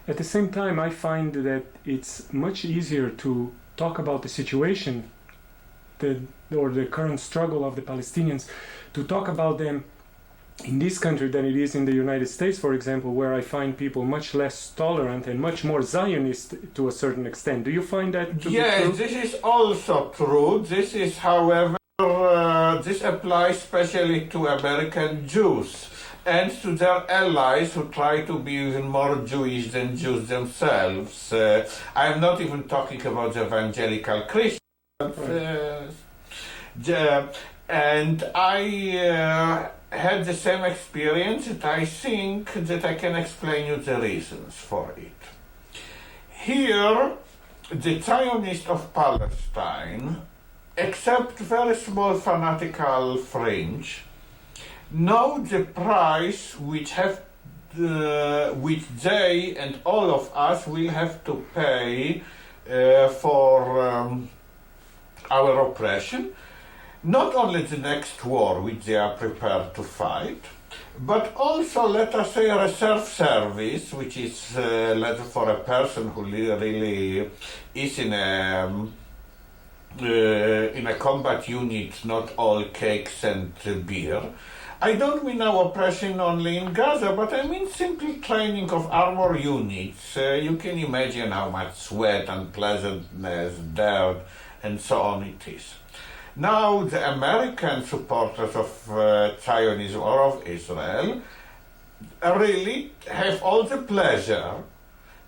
At the same time, I find that it's much easier to talk about the situation or the current struggle of the Palestinians, to talk about them in this country than it is in the United States, for example, where I find people much less tolerant and much more Zionist to a certain extent. Do you find that to be true? Yes, this is also true. This is, however, this applies especially to American Jews and to their allies who try to be even more Jewish than Jews themselves. I'm not even talking about the evangelical Christians. And I had the same experience, and I think that I can explain you the reasons for it. Here, the Zionists of Palestine, except very small fanatical fringe, know the price which they and all of us will have to pay for our oppression. Not only the next war which they are prepared to fight, but also, let us say, a reserve service, which is for a person who really is in a combat unit, not all cakes and beer. I don't mean now oppression only in Gaza, but I mean simply training of armor units. You can imagine how much sweat, unpleasantness, dirt, and so on it is. Now, the American supporters of Zionism or of Israel really have all the pleasure,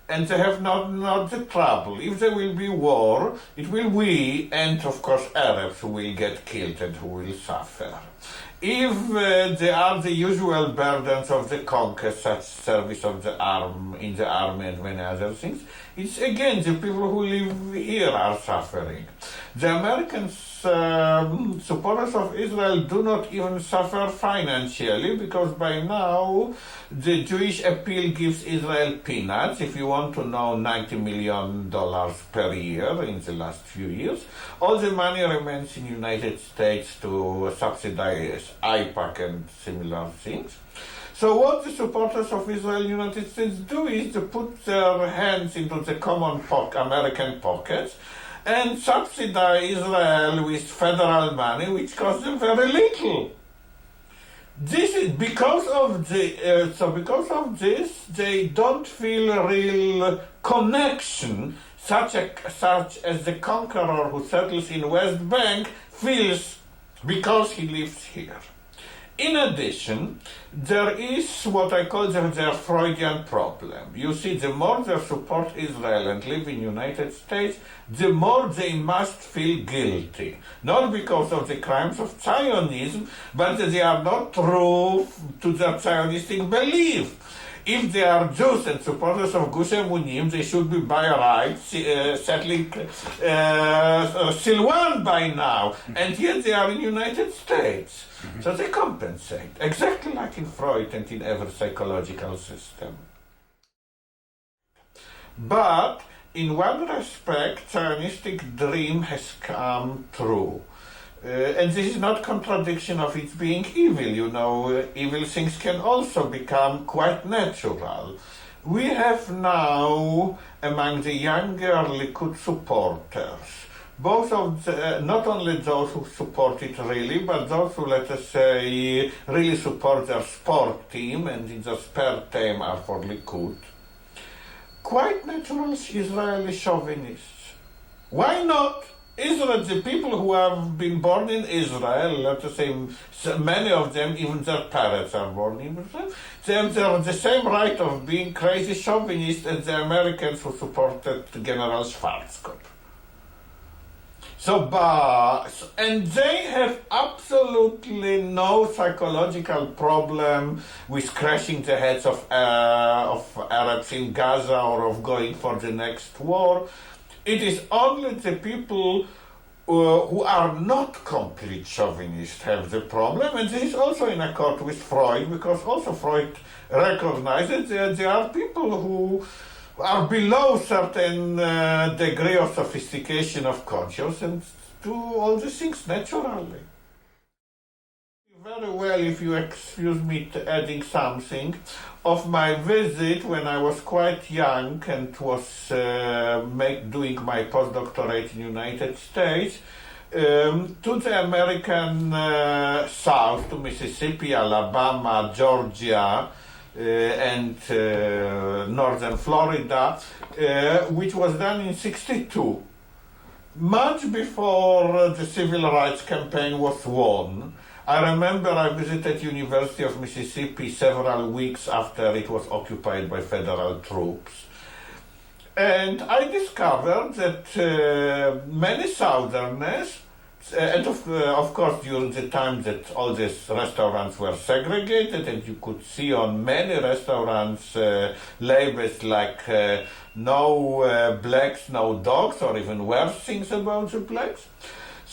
and they have not the trouble. If there will be war, it will we and, of course, Arabs who will get killed and who will suffer. If there are the usual burdens of the conquest, such service of the in the army and many other things, it's again the people who live here are suffering. The Americans, supporters of Israel, do not even suffer financially, because by now the Jewish appeal gives Israel peanuts. If you want to know, $90 million per year in the last few years. All the money remains in the United States to subsidize IPAC and similar things. So what the supporters of Israel in the United States do is to put their hands into the common American pockets and subsidize Israel with federal money, which costs them very little. This is because of this, they don't feel a real connection, such as the conqueror who settles in West Bank feels because he lives here. In addition, there is what I call their Freudian problem. You see, the more they support Israel and live in the United States, the more they must feel guilty. Not because of the crimes of Zionism, but that they are not true to their Zionistic belief. If they are Jews and supporters of Gush Emunim, they should be by right settling Silwan by now, and yet they are in the United States. So they compensate, exactly like in Freud and in every psychological system. But in one respect, Zionistic dream has come true. And this is not contradiction of its being evil. You know, evil things can also become quite natural. We have now, among the younger Likud supporters, both of not only those who support it really, but those who, let us say, really support their sport team and in the spare time are for Likud, quite natural Israeli chauvinists. Why not? Israel, the people who have been born in Israel, let us say many of them, even their parents are born in Israel, they have the same right of being crazy chauvinists as the Americans who supported General Schwarzkopf. And they have absolutely no psychological problem with crashing the heads of Arabs in Gaza or of going for the next war. It is only the people who are not complete chauvinists have the problem, and this is also in accord with Freud, because also Freud recognizes that there are people who are below certain degree of sophistication of conscience and do all these things naturally. Very well, if you excuse me adding something, of my visit when I was quite young and was doing my postdoctorate in the United States, to the American South, to Mississippi, Alabama, Georgia, and northern Florida, which was done in '62, much before the civil rights campaign was won. I remember I visited University of Mississippi several weeks after it was occupied by federal troops. And I discovered that many Southerners, and of course during the time that all these restaurants were segregated, and you could see on many restaurants labels like no blacks, no dogs, or even worse things about the blacks.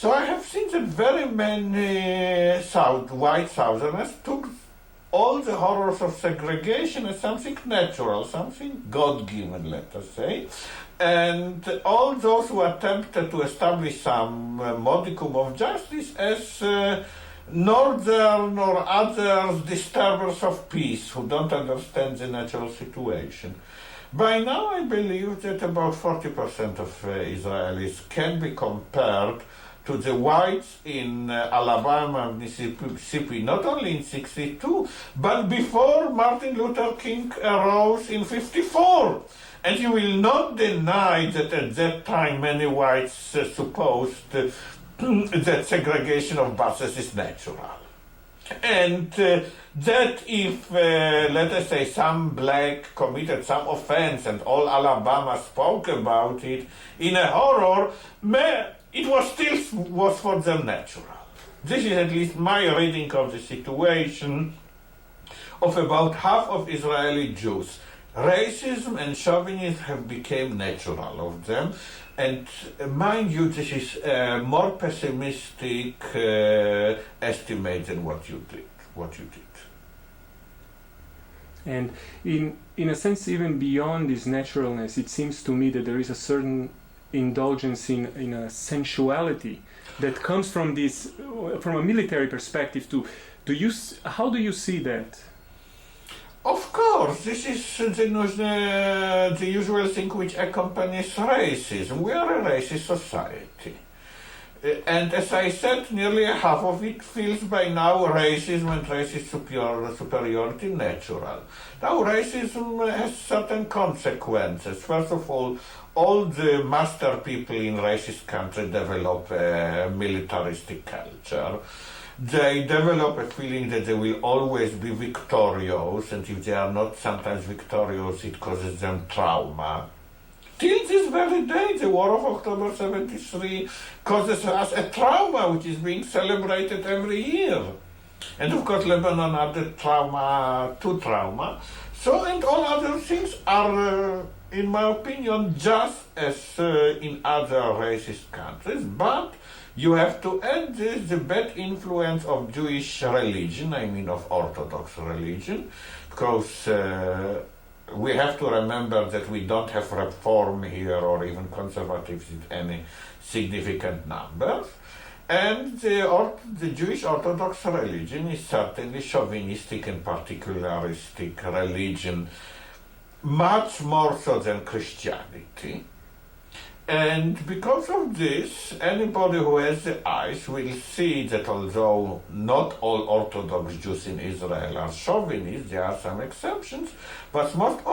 So I have seen that very many white Southerners took all the horrors of segregation as something natural, something God-given, let us say. And all those who attempted to establish some modicum of justice as northern or others disturbers of peace who don't understand the natural situation. By now I believe that about 40% of Israelis can be compared to the whites in Alabama and Mississippi, not only in '62, but before Martin Luther King arose in '54. And you will not deny that at that time many whites supposed that segregation of buses is natural. And that if, let us say, some black committed some offense and all Alabama spoke about it in a horror, it was for them natural. This is at least my reading of the situation of about half of Israeli Jews. Racism and chauvinism have become natural of them, and mind you, this is a more pessimistic estimate than what you did. And in a sense, even beyond this naturalness, it seems to me that there is a certain indulgence in a sensuality that comes from a military perspective too. How do you see that? Of course, this is the usual thing which accompanies racism. We are a racist society. And as I said, nearly half of it feels by now racism and racist superiority natural. Now, racism has certain consequences. First of all the master people in racist countries develop a militaristic culture. They develop a feeling that they will always be victorious, and if they are not sometimes victorious, it causes them trauma. Till this very day, the War of October '73 causes us a trauma which is being celebrated every year. And of course, Lebanon added trauma to trauma. So, and all other things are, in my opinion, just as in other racist countries, but you have to add this, the bad influence of Jewish religion, I mean of Orthodox religion, because we have to remember that we don't have Reform here or even conservatives in any significant numbers. And the Jewish Orthodox religion is certainly chauvinistic and particularistic religion, much more so than Christianity. And because of this, anybody who has the eyes will see that although not all Orthodox Jews in Israel are chauvinists, there are some exceptions, but most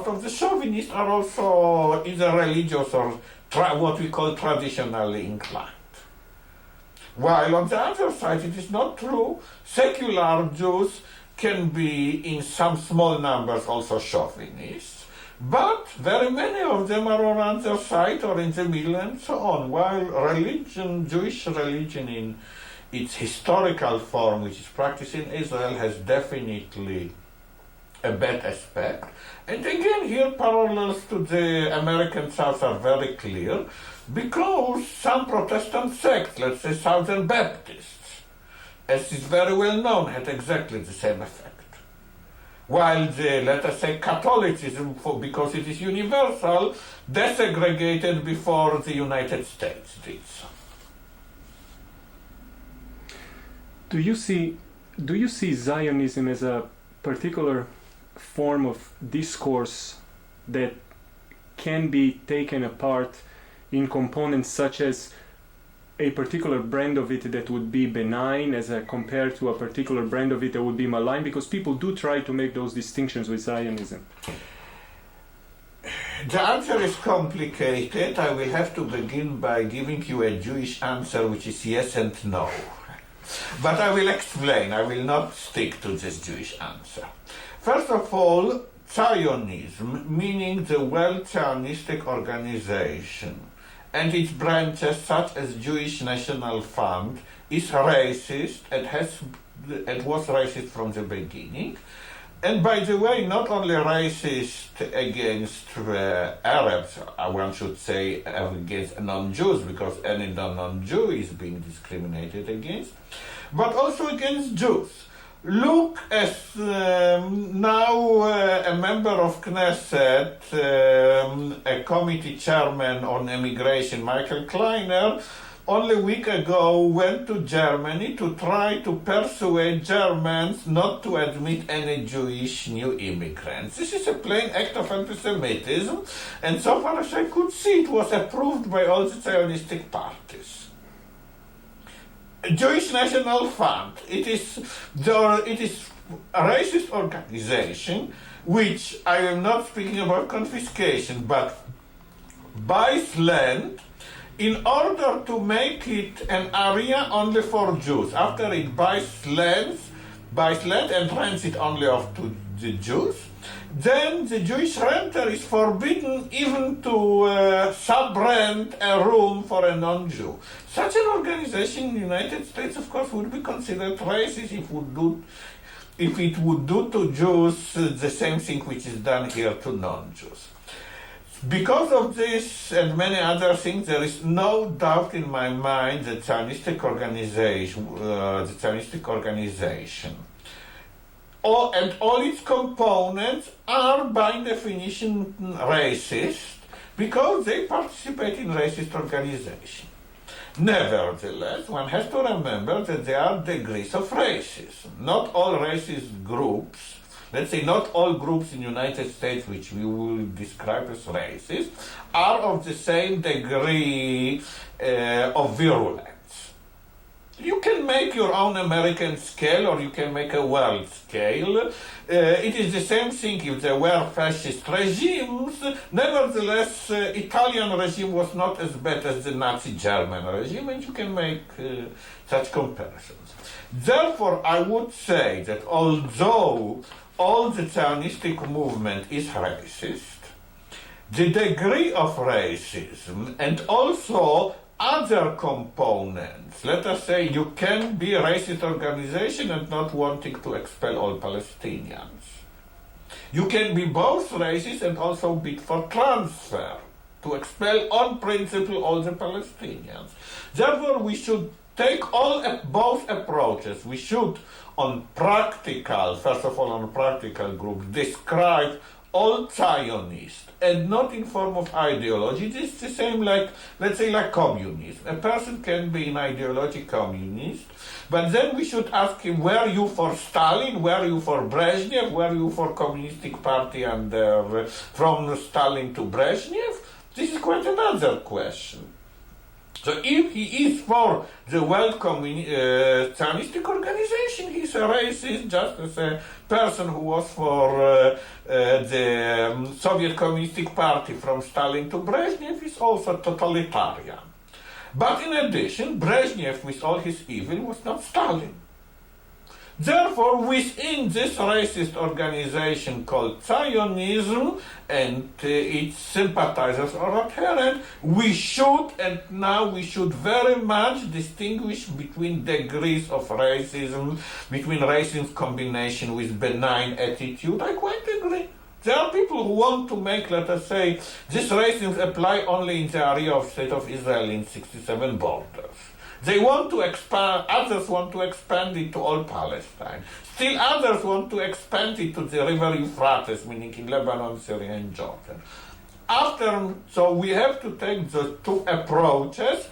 of the chauvinists are also either religious or what we call traditionally inclined. While on the other side, it is not true. Secular Jews can be in some small numbers also chauvinists, but very many of them are on the other side or in the middle and so on. While religion, Jewish religion in its historical form, which is practiced in Israel, has definitely a bad aspect. And again, here parallels to the American South are very clear, because some Protestant sects, let's say Southern Baptists, as is very well known, had exactly the same effect. While the, let us say, Catholicism, because it is universal, desegregated before the United States did so. Do you see Zionism as a particular form of discourse that can be taken apart in components such as a particular brand of it that would be benign as compared to a particular brand of it that would be malign? Because people do try to make those distinctions with Zionism. The answer is complicated. I will have to begin by giving you a Jewish answer, which is yes and no. But I will explain. I will not stick to this Jewish answer. First of all, Zionism, meaning the World Zionistic Organization, and its branches such as Jewish National Fund, is racist and was racist from the beginning. And by the way, not only racist against Arabs, one should say against non-Jews, because any non-Jew is being discriminated against, but also against Jews. Look, as now a member of Knesset, a committee chairman on immigration, Michael Kleiner, only a week ago went to Germany to try to persuade Germans not to admit any Jewish new immigrants. This is a plain act of anti-Semitism, and so far as I could see, it was approved by all the Zionistic parties. Jewish National Fund, it is a racist organization which, I am not speaking about confiscation, but buys land in order to make it an area only for Jews. After it buys land and rents it only off to the Jews, then the Jewish renter is forbidden even to sub-rent a room for a non-Jew. Such an organization in the United States, of course, would be considered racist if it would do to Jews the same thing which is done here to non-Jews. Because of this and many other things, there is no doubt in my mind that Zionistic organization, and all its components are by definition racist because they participate in racist organization. Nevertheless, one has to remember that there are degrees of racism. Not all racist groups, let's say not all groups in the United States which we will describe as racist, are of the same degree of virulence. You can make your own American scale or you can make a world scale. It is the same thing if there were fascist regimes. Nevertheless, Italian regime was not as bad as the Nazi German regime, and you can make such comparisons. Therefore, I would say that although all the Zionistic movement is racist, the degree of racism and also other components, let us say you can be a racist organization and not wanting to expel all Palestinians. You can be both racist and also bid for transfer, to expel on principle all the Palestinians. Therefore, we should take both approaches. We should, first of all on practical groups, describe all Zionists, and not in form of ideology. This is the same like, let's say, like communism. A person can be an ideology communist, but then we should ask him, were you for Stalin, were you for Brezhnev, were you for Communistic Party from Stalin to Brezhnev? This is quite another question. So if he is for the World Zionistic Organization, he's a racist, just as a person who was for the Soviet Communistic Party from Stalin to Brezhnev is also totalitarian. But in addition, Brezhnev, with all his evil, was not Stalin. Therefore, within this racist organization called Zionism and its sympathizers or adherents, we should very much distinguish between degrees of racism, between racism combination with benign attitude. I quite agree. There are people who want to make, let us say, this racism apply only in the area of State of Israel in 67 borders. They want to expand, others want to expand it to all Palestine. Still others want to expand it to the river Euphrates, meaning in Lebanon, Syria, and Jordan. So we have to take the two approaches.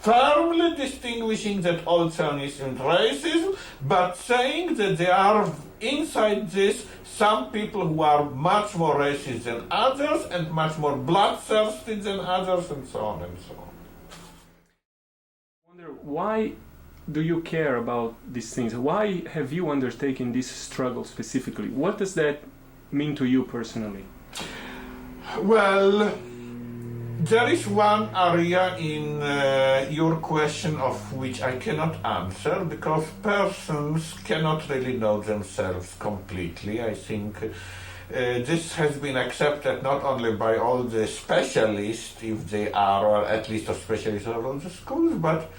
firmly distinguishing that all Zionism is racism, but saying that there are inside this some people who are much more racist than others and much more bloodthirsty than others, and so on and so on. I wonder, why do you care about these things? Why have you undertaken this struggle specifically? What does that mean to you personally? Well, there is one area in your question of which I cannot answer, because persons cannot really know themselves completely. I think this has been accepted not only by all the specialists, if they are, or at least of specialists of all the schools, but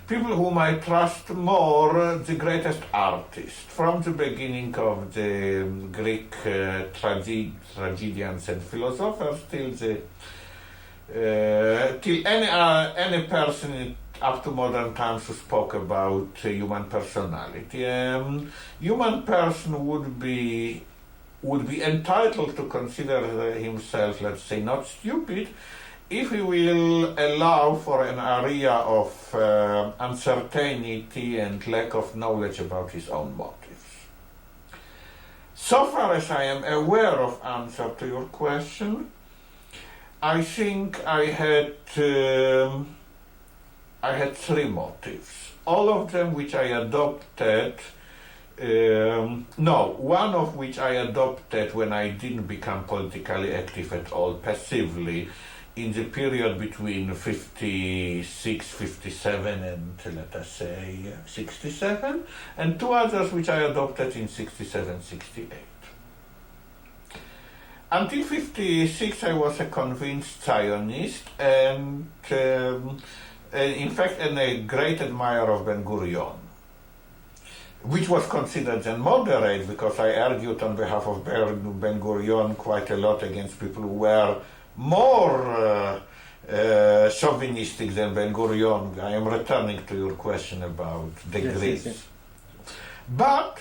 people whom I trust more, the greatest artists, from the beginning of the Greek tragedians and philosophers till any person up to modern times who spoke about human personality. Human person would be entitled to consider himself, let's say, not stupid, if he will allow for an area of uncertainty and lack of knowledge about his own motives. So far as I am aware of answer to your question, I think I had three motives, all of them which I adopted. One of which I adopted when I didn't become politically active at all, passively, in the period between 56, 57 and, let us say, 67, and two others which I adopted in 67, 68. Until 56, I was a convinced Zionist, and in fact, a great admirer of Ben-Gurion, which was considered then moderate, because I argued on behalf of Ben-Gurion quite a lot against people who were more chauvinistic than Ben-Gurion. I am returning to your question about degrees. Yes. But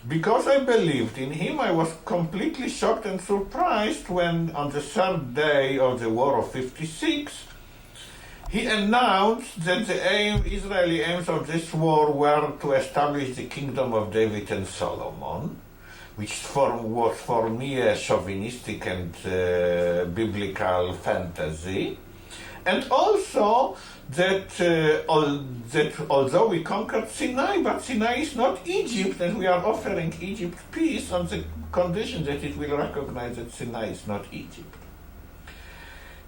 because I believed in him, I was completely shocked and surprised when, on the third day of the War of 56, he announced that the Israeli aims of this war were to establish the kingdom of David and Solomon, which was for me a chauvinistic and biblical fantasy, and also that although we conquered Sinai, but Sinai is not Egypt, and we are offering Egypt peace on the condition that it will recognize that Sinai is not Egypt.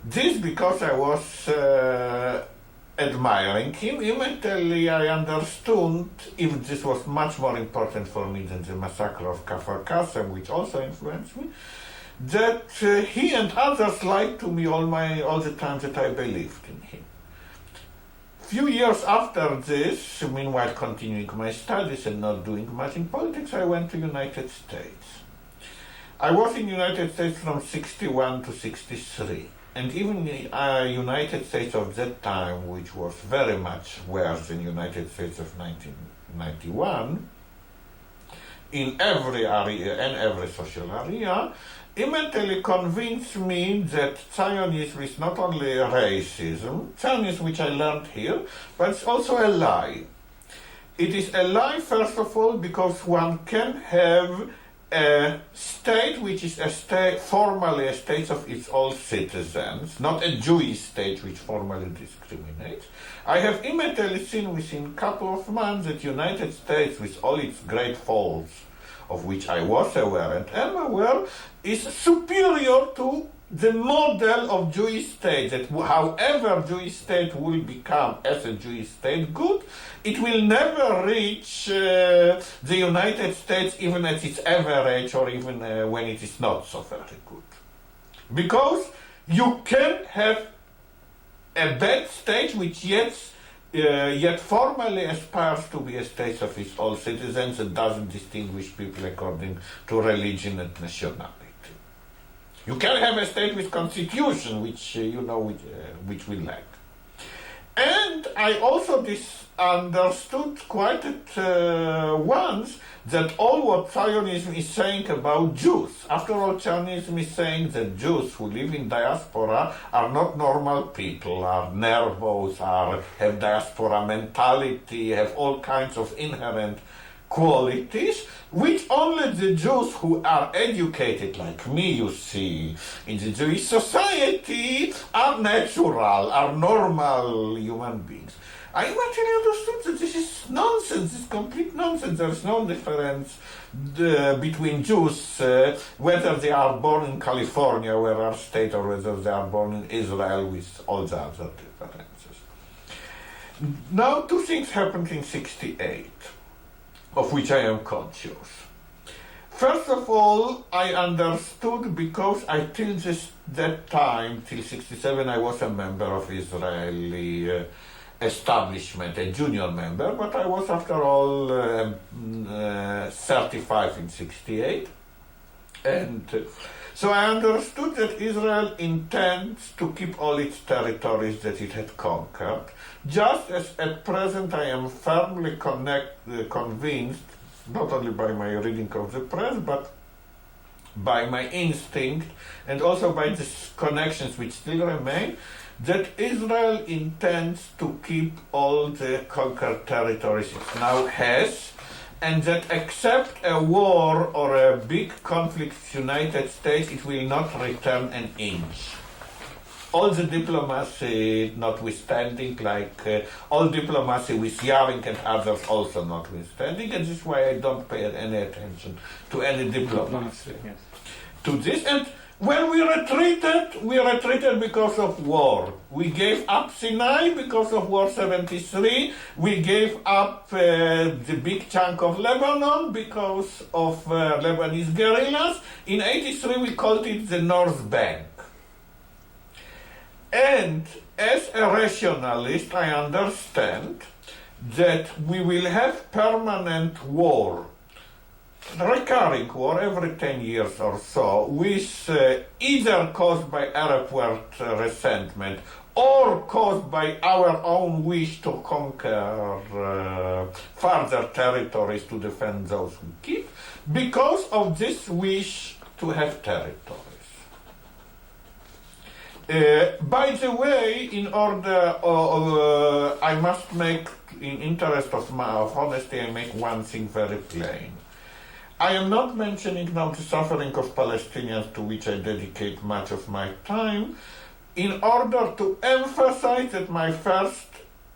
This because I was admiring him. Immediately I understood, even this was much more important for me than the massacre of Kfar Kasem, which also influenced me, that he and others lied to me all the time that I believed in him. Few years after this, meanwhile continuing my studies and not doing much in politics, I went to United States. I was in United States from 61 to 63. And even the United States of that time, which was very much worse than United States of 1991, in every area and every social area, immediately convinced me that Zionism is not only racism, Zionism which I learned here, but it's also a lie. It is a lie, first of all, because one can have a state which is formally a state of its own citizens, not a Jewish state which formally discriminates. I have immediately seen within a couple of months that United States, with all its great faults, of which I was aware and am aware, is superior to the model of Jewish state, that however Jewish state will become as a Jewish state good, it will never reach the United States even at its average, or even when it is not so very good. Because you can have a bad state which yet formally aspires to be a state of its own citizens and doesn't distinguish people according to religion and nationality. You can have a state with constitution, which which we lack. And I also understood quite at once that all what Zionism is saying about Jews, after all, Zionism is saying that Jews who live in diaspora are not normal people, are nervous, have diaspora mentality, have all kinds of inherent qualities, which only the Jews who are educated, like me, you see, in the Jewish society, are natural, are normal human beings. I actually understood that this is nonsense, this is complete nonsense. There is no difference between Jews, whether they are born in California, where our state, or whether they are born in Israel, with all the other differences. Now, two things happened in '68, of which I am conscious. First of all, I understood because till that time, till '67, I was a member of Israeli establishment, a junior member, but I was after all 35 in '68. And so I understood that Israel intends to keep all its territories that it had conquered, just as at present I am firmly convinced, not only by my reading of the press, but by my instinct, and also by the connections which still remain, that Israel intends to keep all the conquered territories it now has, and that except a war or a big conflict with the United States, it will not return an inch. All the diplomacy notwithstanding, all diplomacy with Yaring and others also notwithstanding, and this is why I don't pay any attention to any diplomacy. Yes. To this, and when we retreated because of war. We gave up Sinai because of War 73. We gave up the big chunk of Lebanon because of Lebanese guerrillas. In '83 we called it the North Bank. And as a rationalist, I understand that we will have permanent war, recurring war every 10 years or so, with either caused by Arab world resentment or caused by our own wish to conquer further territories to defend those we keep, because of this wish to have territories. By the way, in order, I must make, in interest of honesty, I make one thing very plain. I am not mentioning now the suffering of Palestinians, to which I dedicate much of my time, in order to emphasize that my first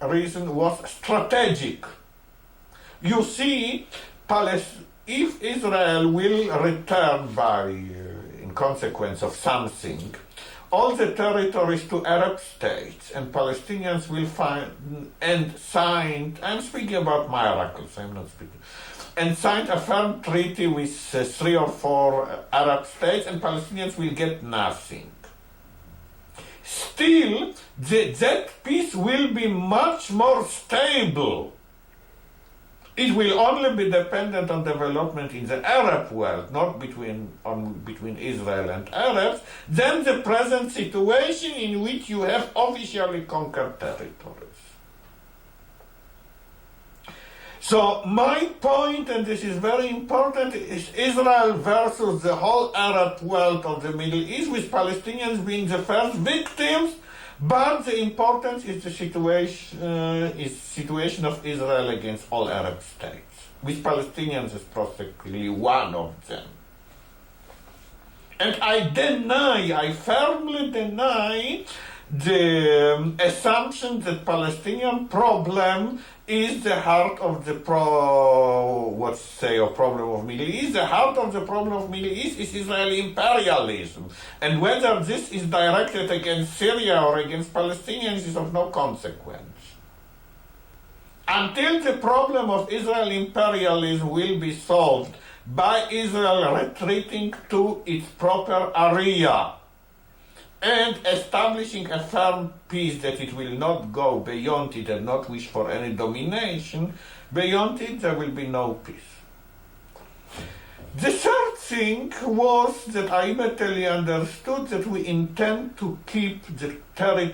reason was strategic. You see, if Israel will return in consequence of something, all the territories to Arab states, and Palestinians will I'm speaking about miracles, I'm not speaking, and signed a firm treaty with 3 or 4 Arab states, and Palestinians will get nothing. Still, that peace will be much more stable. It will only be dependent on development in the Arab world, not between Israel and Arabs, than the present situation in which you have officially conquered territories. So my point, and this is very important, is Israel versus the whole Arab world of the Middle East, with Palestinians being the first victims. But the importance is the situation of Israel against all Arab states, with Palestinians as practically one of them. And I firmly deny the assumption that Palestinian problem is the heart of the problem of Middle East. The heart of the problem of Middle East is Israeli imperialism. And whether this is directed against Syria or against Palestinians is of no consequence. Until the problem of Israeli imperialism will be solved by Israel retreating to its proper area and establishing a firm peace that it will not go beyond it and not wish for any domination, beyond it there will be no peace. The third thing was that I immediately understood that we intend to keep the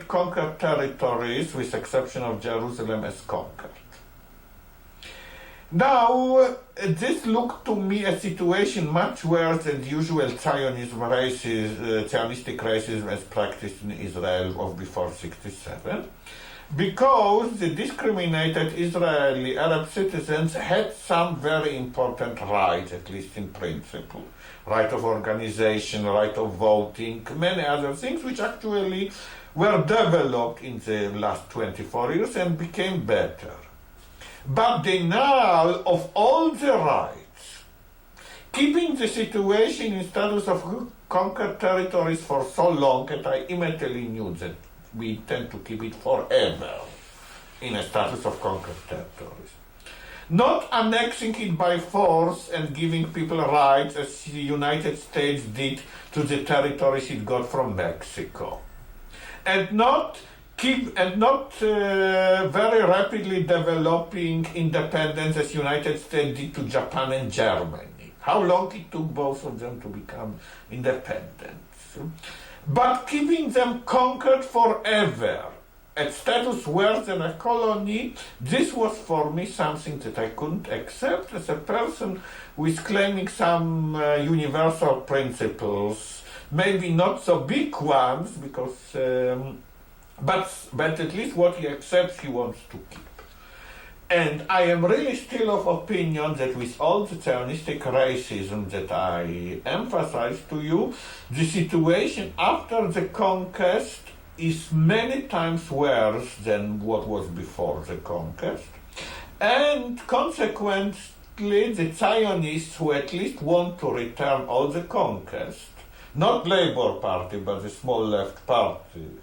conquered territories, with exception of Jerusalem, as conquered. Now, this looked to me a situation much worse than the usual Zionistic racism as practiced in Israel of before 1967, because the discriminated Israeli Arab citizens had some very important rights, at least in principle. Right of organization, right of voting, many other things which actually were developed in the last 24 years and became better. But denial of all the rights, keeping the situation in status of conquered territories for so long that I immediately knew that we intend to keep it forever in a status of conquered territories. Not annexing it by force and giving people rights as the United States did to the territories it got from Mexico. And not very rapidly developing independence as United States did to Japan and Germany. How long it took both of them to become independent. But keeping them conquered forever, at status worse than a colony, this was for me something that I couldn't accept as a person who is claiming some universal principles, maybe not so big ones, because but at least what he accepts he wants to keep. And I am really still of opinion that with all the Zionistic racism that I emphasized to you, the situation after the conquest is many times worse than what was before the conquest. And consequently, the Zionists who at least want to return all the conquest, not Labour Party, but the small left parties,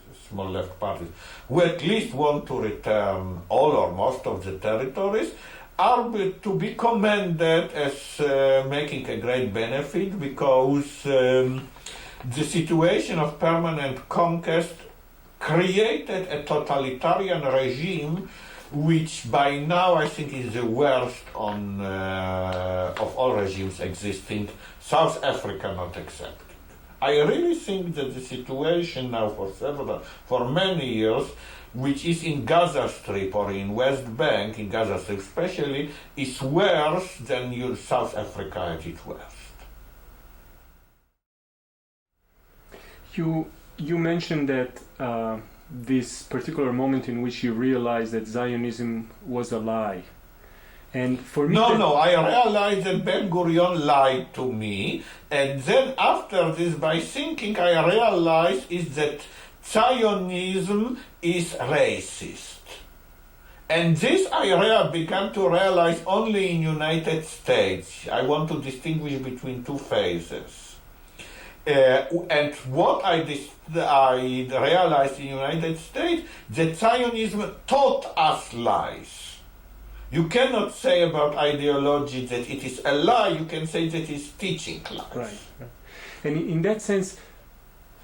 who at least want to return all or most of the territories, are to be commended as making a great benefit, because the situation of permanent conquest created a totalitarian regime which by now I think is the worst of all regimes existing, South Africa not accepted. I really think that the situation now for many years, which is in Gaza Strip or in West Bank, in Gaza Strip especially, is worse than South Africa at its worst. You mentioned that this particular moment in which you realized that Zionism was a lie. And for me, I realized that Ben-Gurion lied to me, and then after this, by thinking, I realized is that Zionism is racist. And this I began to realize only in United States. I want to distinguish between two phases. And what I realized in United States, that Zionism taught us lies. You cannot say about ideology that it is a lie, you can say that it is teaching lies. Right. And in that sense,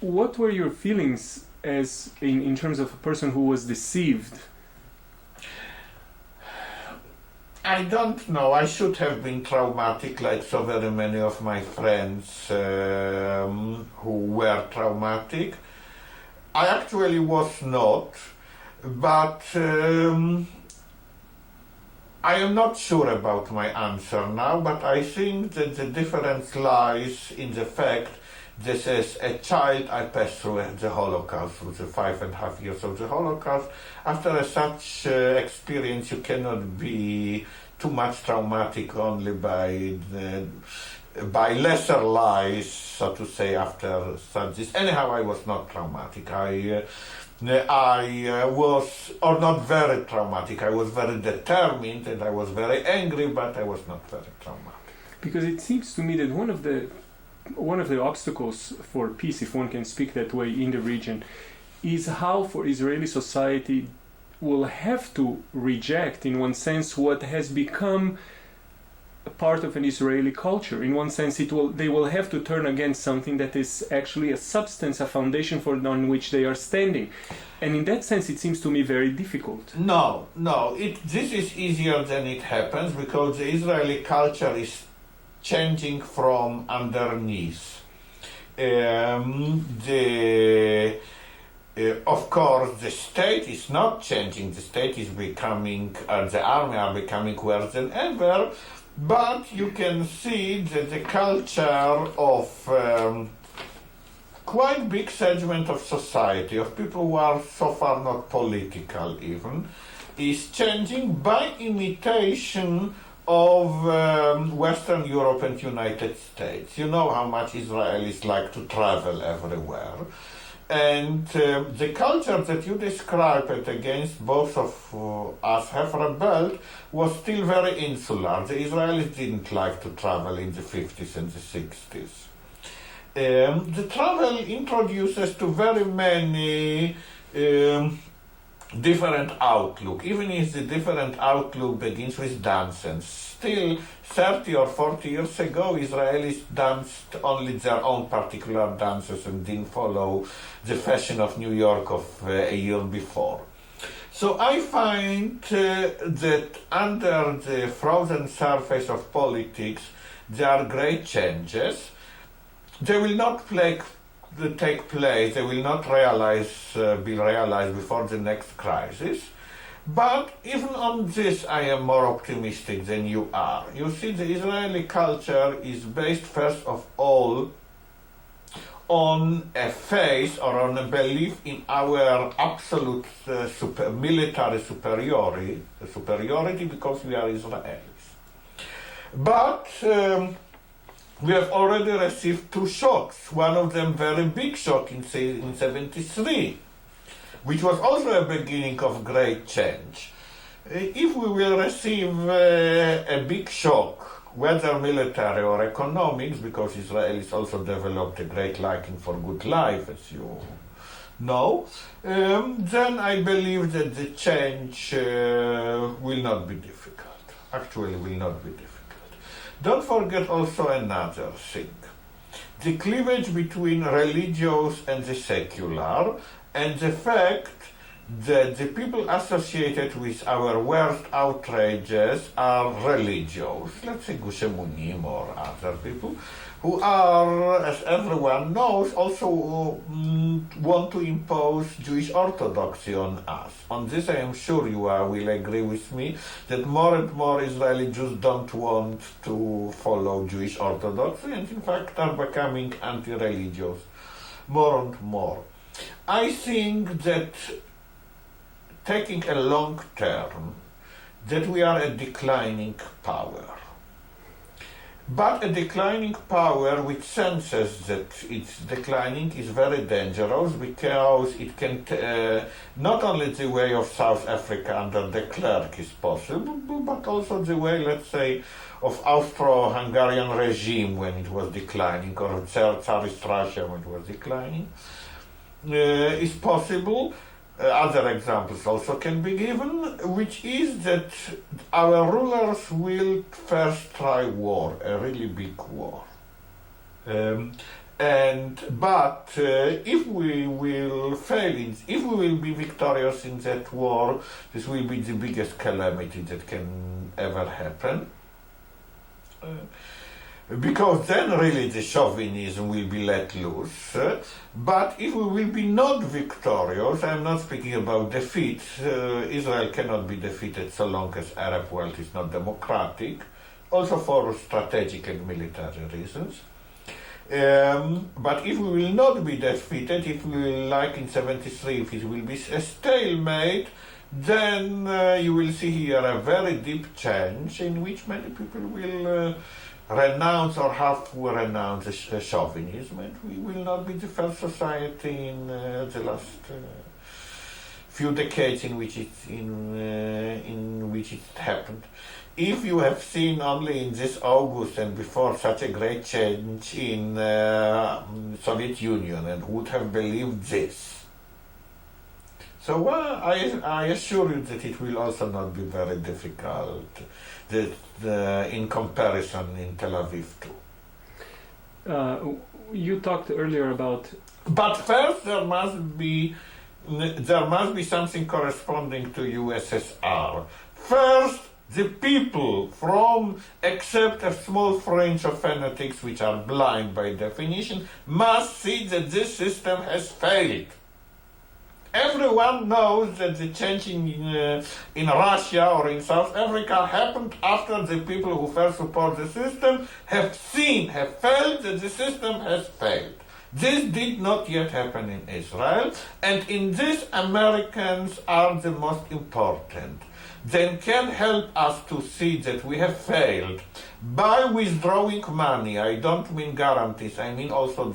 what were your feelings as in terms of a person who was deceived? I don't know. I should have been traumatic like so very many of my friends who were traumatic. I actually was not, but I am not sure about my answer now, but I think that the difference lies in the fact that as a child I passed through the Holocaust, through the 5.5 years of the Holocaust. After such experience, you cannot be too much traumatic only by lesser lies, so to say, after such this. Anyhow, I was not traumatic. I was, or not very traumatic, I was very determined and I was very angry, but I was not very traumatic. Because it seems to me that one of the obstacles for peace, if one can speak that way, in the region, is how for Israeli society will have to reject, in one sense, what has become a part of an Israeli culture. In one sense, they will have to turn against something that is actually a substance, a foundation on which they are standing. And in that sense, it seems to me very difficult. No, this is easier than it happens, because the Israeli culture is changing from underneath. Of course, the state is not changing. The state is becoming, the army are becoming worse than ever. But you can see that the culture of quite big segment of society, of people who are so far not political even, is changing by imitation of Western Europe and United States. You know how much Israelis like to travel everywhere. And the culture that you described against both of us have rebelled was still very insular. The Israelis didn't like to travel in the 50s and the 60s. The travel introduces to very many different outlook, even if the different outlook begins with dances. Still, 30 or 40 years ago, Israelis danced only their own particular dances and didn't follow the fashion of New York of a year before. So I find that under the frozen surface of politics, there are great changes. They will not take place, they will not be realized before the next crisis. But even on this, I am more optimistic than you are. You see, the Israeli culture is based first of all on a faith or on a belief in our absolute military superiority because we are Israelis. But we have already received two shocks, one of them very big shock in 73, which was also a beginning of great change. If we will receive a big shock, whether military or economics, because Israelis also developed a great liking for good life, as you know, then I believe that the change will not be difficult. Actually, will not be difficult. Don't forget also another thing. The cleavage between religious and the secular, and the fact that the people associated with our worst outrages are religious, let's say Gush Emunim or other people, who are, as everyone knows, also want to impose Jewish orthodoxy on us. On this I am sure you will agree with me that more and more Israeli Jews don't want to follow Jewish orthodoxy and in fact are becoming anti-religious more and more. I think that taking a long term, that we are a declining power. But a declining power which senses that it's declining is very dangerous because it can, not only the way of South Africa under de Klerk is possible, but also the way, let's say, of Austro-Hungarian regime when it was declining, or Tsarist Russia when it was declining, is possible. Other examples also can be given, which is that our rulers will first try war, a really big war. But if we will fail, if we will be victorious in that war, this will be the biggest calamity that can ever happen. Because then really the chauvinism will be let loose. But if we will be not victorious, I'm not speaking about defeat, Israel cannot be defeated so long as Arab world is not democratic, also for strategic and military reasons. But if we will not be defeated, if we will, like in 73, if it will be a stalemate, then you will see here a very deep change in which many people will renounce or have to renounce chauvinism, and we will not be the first society in the last few decades in which it happened. If you have seen only in this August and before such a great change in Soviet Union, and would have believed this, so I assure you that it will also not be very difficult in comparison in Tel Aviv too. You talked earlier about... But first there must be something corresponding to USSR. First, the people except a small fringe of fanatics which are blind by definition, must see that this system has failed. Everyone knows that the change in Russia or in South Africa happened after the people who first support the system have felt that the system has failed. This did not yet happen in Israel, and in this Americans are the most important. They can help us to see that we have failed by withdrawing money. I don't mean guarantees, I mean also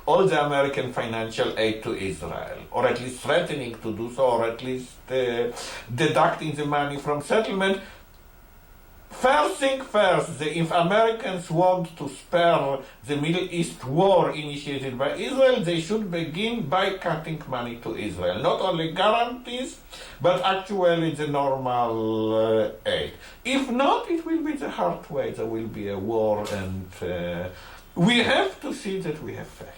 all the American financial aid to Israel, or at least threatening to do so, or at least deducting the money from settlement. First thing first, if Americans want to spare the Middle East war initiated by Israel, they should begin by cutting money to Israel. Not only guarantees, but actually the normal aid. If not, it will be the hard way. There will be a war, and we have to see that we have failed.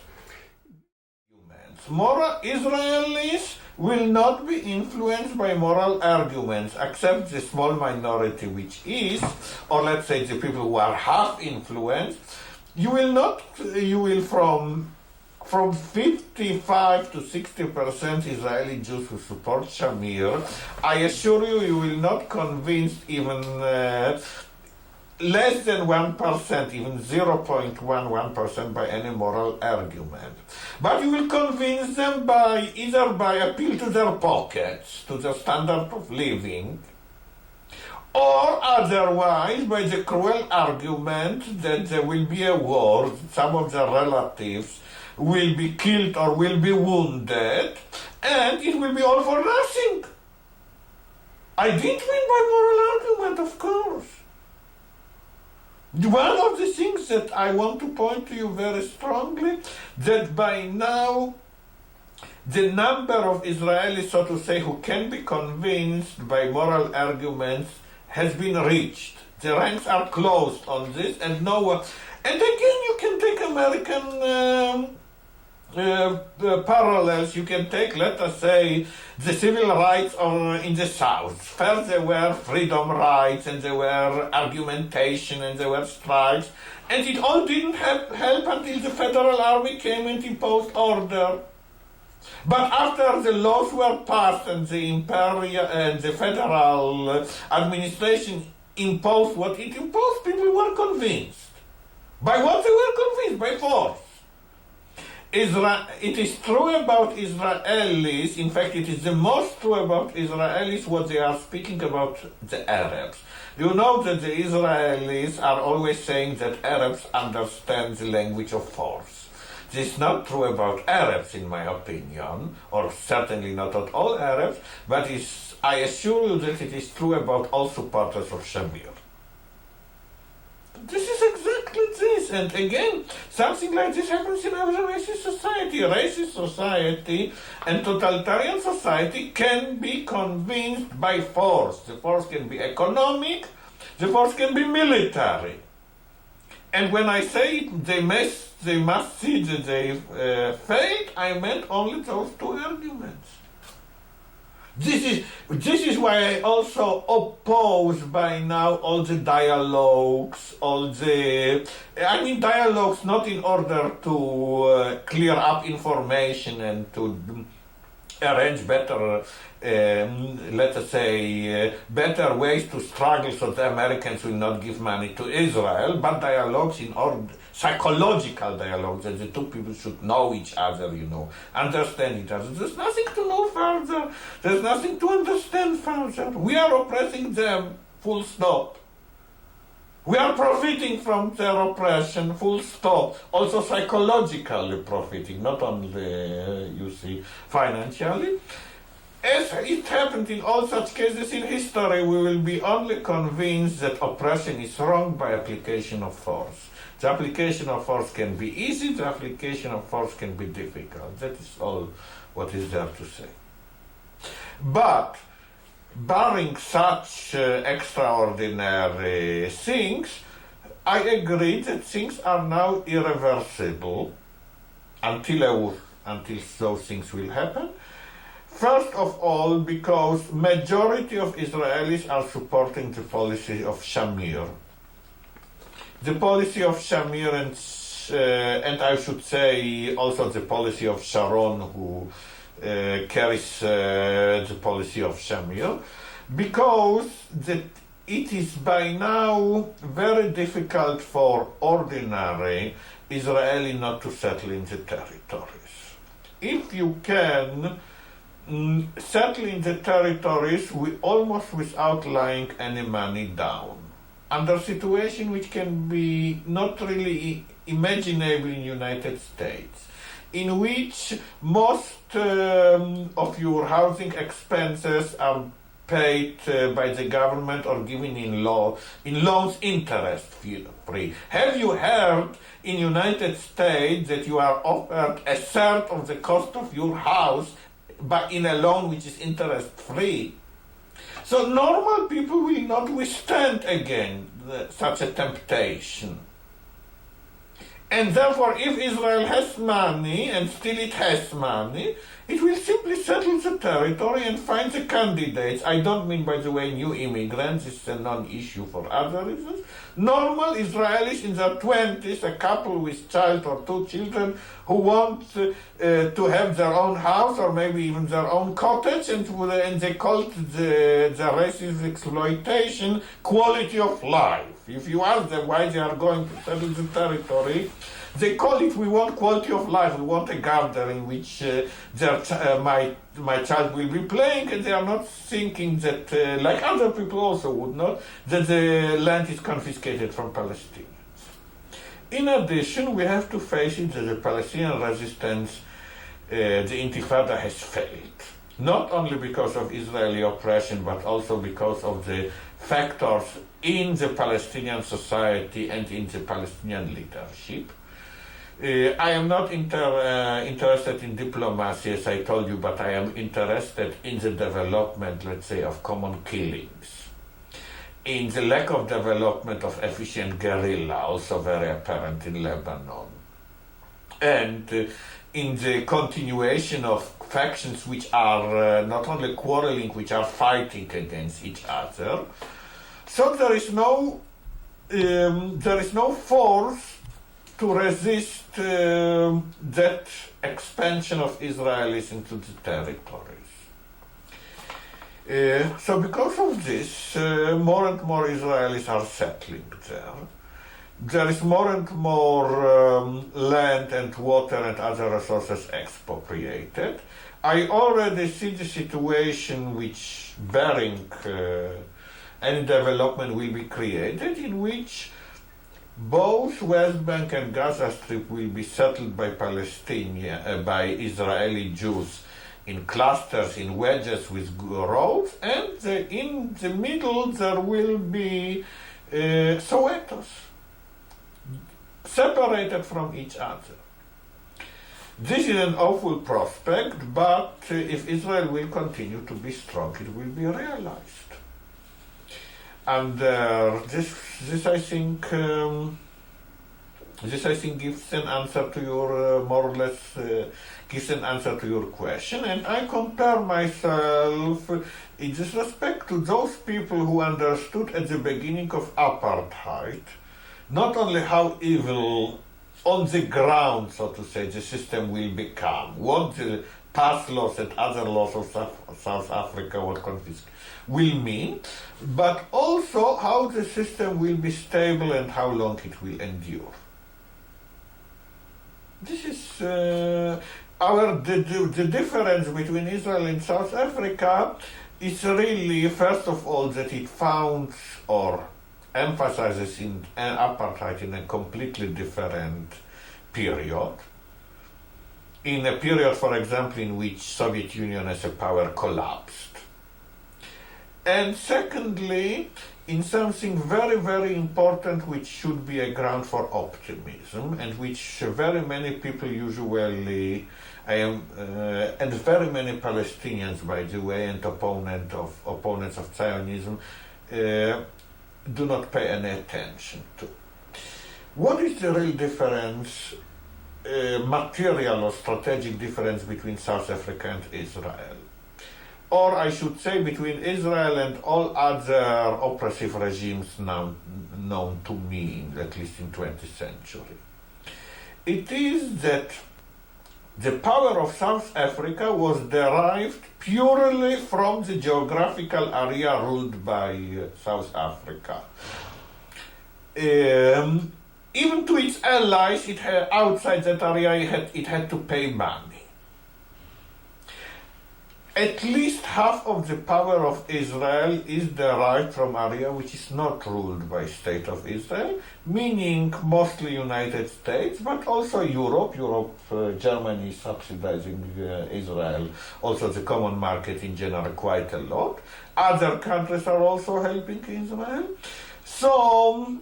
Moral Israelis will not be influenced by moral arguments, except the small minority which is, or let's say the people who are half influenced. You will from 55 to 60% Israeli Jews who support Shamir. I assure you, you will not convince even less than 1%, even 0.11% by any moral argument. But you will convince them either by appeal to their pockets, to their standard of living, or otherwise by the cruel argument that there will be a war, some of their relatives will be killed or will be wounded, and it will be all for nothing. I didn't mean by moral argument, of course. One of the things that I want to point to you very strongly, that by now the number of Israelis, so to say, who can be convinced by moral arguments has been reached. The ranks are closed on this, and no one. And again, you can take American parallels. You can take, let us say, the civil rights in the South. First there were freedom rights, and there were argumentation, and there were strikes, and it all didn't help until the federal army came and imposed order. But after the laws were passed and the imperial and the federal administration imposed what it imposed, people were convinced. By what they were convinced? By force. It is true about Israelis, in fact it is the most true about Israelis what they are speaking about the Arabs. You know that the Israelis are always saying that Arabs understand the language of force. This is not true about Arabs in my opinion, or certainly not at all Arabs, but I assure you that it is true about all supporters of Shamir. This is exactly this, and again, something like this happens in every racist society. Racist society and totalitarian society can be convinced by force. The force can be economic, the force can be military. And when I say they must see that they failed, I meant only those two arguments. This is why I also oppose by now all the dialogues, dialogues not in order to clear up information and to arrange better, let us say, better ways to struggle so the Americans will not give money to Israel, but dialogues in order, psychological dialogues, that the two people should know each other, understand each other. There's nothing to know further. There's nothing to understand further. We are oppressing them, full stop. We are profiting from their oppression, full stop. Also psychologically profiting, not only, financially. As it happened in all such cases in history, we will be only convinced that oppression is wrong by application of force. The application of force can be easy, the application of force can be difficult. That is all what is there to say. But barring such extraordinary things, I agree that things are now irreversible until those things will happen. First of all, because majority of Israelis are supporting the policy of Shamir. The policy of Shamir and I should say also the policy of Sharon, who carries the policy of Shamir, because it is by now very difficult for ordinary Israeli not to settle in the territories. If you can settle in the territories almost without laying any money down, under situation which can be not really imaginable in United States, in which most of your housing expenses are paid by the government or given in loans interest free. Have you heard in United States that you are offered a third of the cost of your house but in a loan which is interest free? So normal people will not withstand again such a temptation. And therefore, if Israel has money, and still it has money, it will simply settle the territory and find the candidates. I don't mean, by the way, new immigrants. It's a non-issue for other reasons. Normal Israelis in their 20s, a couple with child or two children who want to have their own house or maybe even their own cottage, and they call it the racist exploitation quality of life. If you ask them why they are going to settle the territory, they call it, we want quality of life, we want a garden in which my child will be playing, and they are not thinking that, like other people also would not, that the land is confiscated from Palestinians. In addition, we have to face it that the Palestinian resistance, the Intifada, has failed. Not only because of Israeli oppression, but also because of the factors in the Palestinian society and in the Palestinian leadership. I am not interested in diplomacy, as I told you, but I am interested in the development, let's say, of common killings, in the lack of development of efficient guerrilla, also very apparent in Lebanon, and in the continuation of factions which are not only quarreling, which are fighting against each other. So there is no force to resist that expansion of Israelis into the territories. So because of this, more and more Israelis are settling there. There is more and more land and water and other resources expropriated. I already see the situation which bearing any development will be created, in which both West Bank and Gaza Strip will be settled by by Israeli Jews in clusters, in wedges with roads, and in the middle there will be Sowetos, separated from each other. This is an awful prospect, but if Israel will continue to be strong, it will be realized. And this I think gives an answer to your more or less gives an answer to your question. And I compare myself in this respect to those people who understood at the beginning of apartheid not only how evil on the ground, so to say, the system will become, what the past laws and other laws of South Africa will mean, but also how the system will be stable and how long it will endure. This is the difference between Israel and South Africa is really, first of all, that it found or emphasizes in apartheid in a completely different period. In a period, for example, in which Soviet Union as a power collapsed. And secondly, in something very, very important which should be a ground for optimism, and which very many people usually, and very many Palestinians, by the way, and opponents of Zionism, do not pay any attention to. What is the real difference, material or strategic difference between South Africa and Israel? or I should say between Israel and all other oppressive regimes now known to me, at least in 20th century. It is that the power of South Africa was derived purely from the geographical area ruled by South Africa. Even to its allies, outside that area, it had to pay money. At least half of the power of Israel is derived from area which is not ruled by State of Israel, meaning mostly United States, but also Europe. Germany is subsidizing Israel, also the common market in general quite a lot. Other countries are also helping Israel. So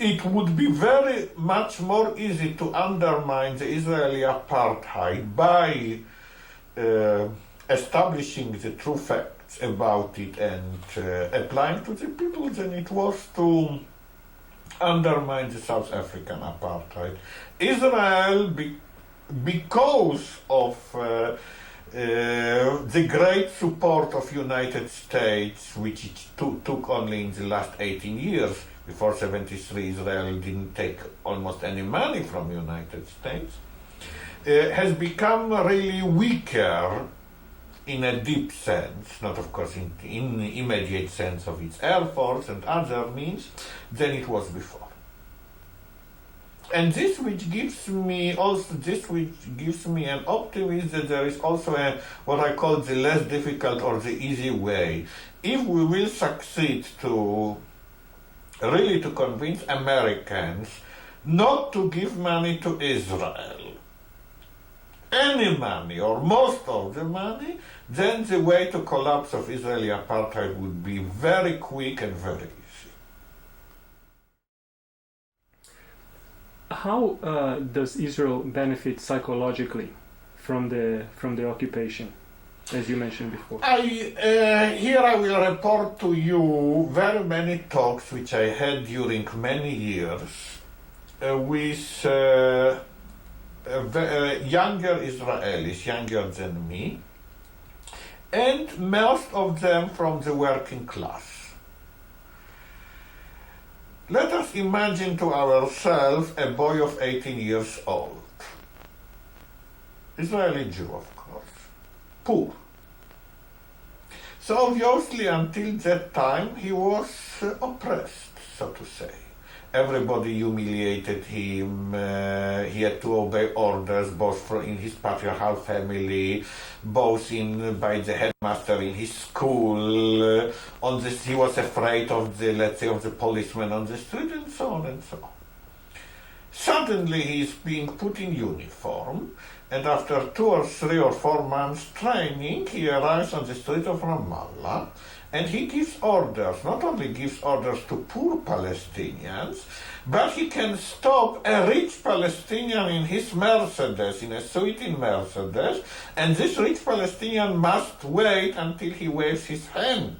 it would be very much more easy to undermine the Israeli apartheid by establishing the true facts about it and applying to the people than it was to undermine the South African apartheid. Israel, because of the great support of United States, which it took only in the last 18 years, before 73 Israel didn't take almost any money from United States, has become really weaker in a deep sense, not of course in the immediate sense of its air force and other means, than it was before. And this which gives me an optimism that there is also what I call the less difficult or the easy way. If we will succeed to really to convince Americans not to give money to Israel, any money or most of the money, then the way to collapse of Israeli apartheid would be very quick and very easy. How does Israel benefit psychologically from the occupation, as you mentioned before? Here I will report to you very many talks which I had during many years with younger Israelis, younger than me, and most of them from the working class. Let us imagine to ourselves a boy of 18 years old, Israeli Jew, of course, poor. So obviously until that time he was oppressed, so to say. Everybody humiliated him, he had to obey orders both in his patriarchal family, both by the headmaster in his school, he was afraid of the policeman on the street, and so on and so on. Suddenly he is being put in uniform, and after 2 or 3 or 4 months training, he arrives on the street of Ramallah, and he gives orders, not only gives orders to poor Palestinians, but he can stop a rich Palestinian in his Mercedes, in a suite in Mercedes, and this rich Palestinian must wait until he waves his hand.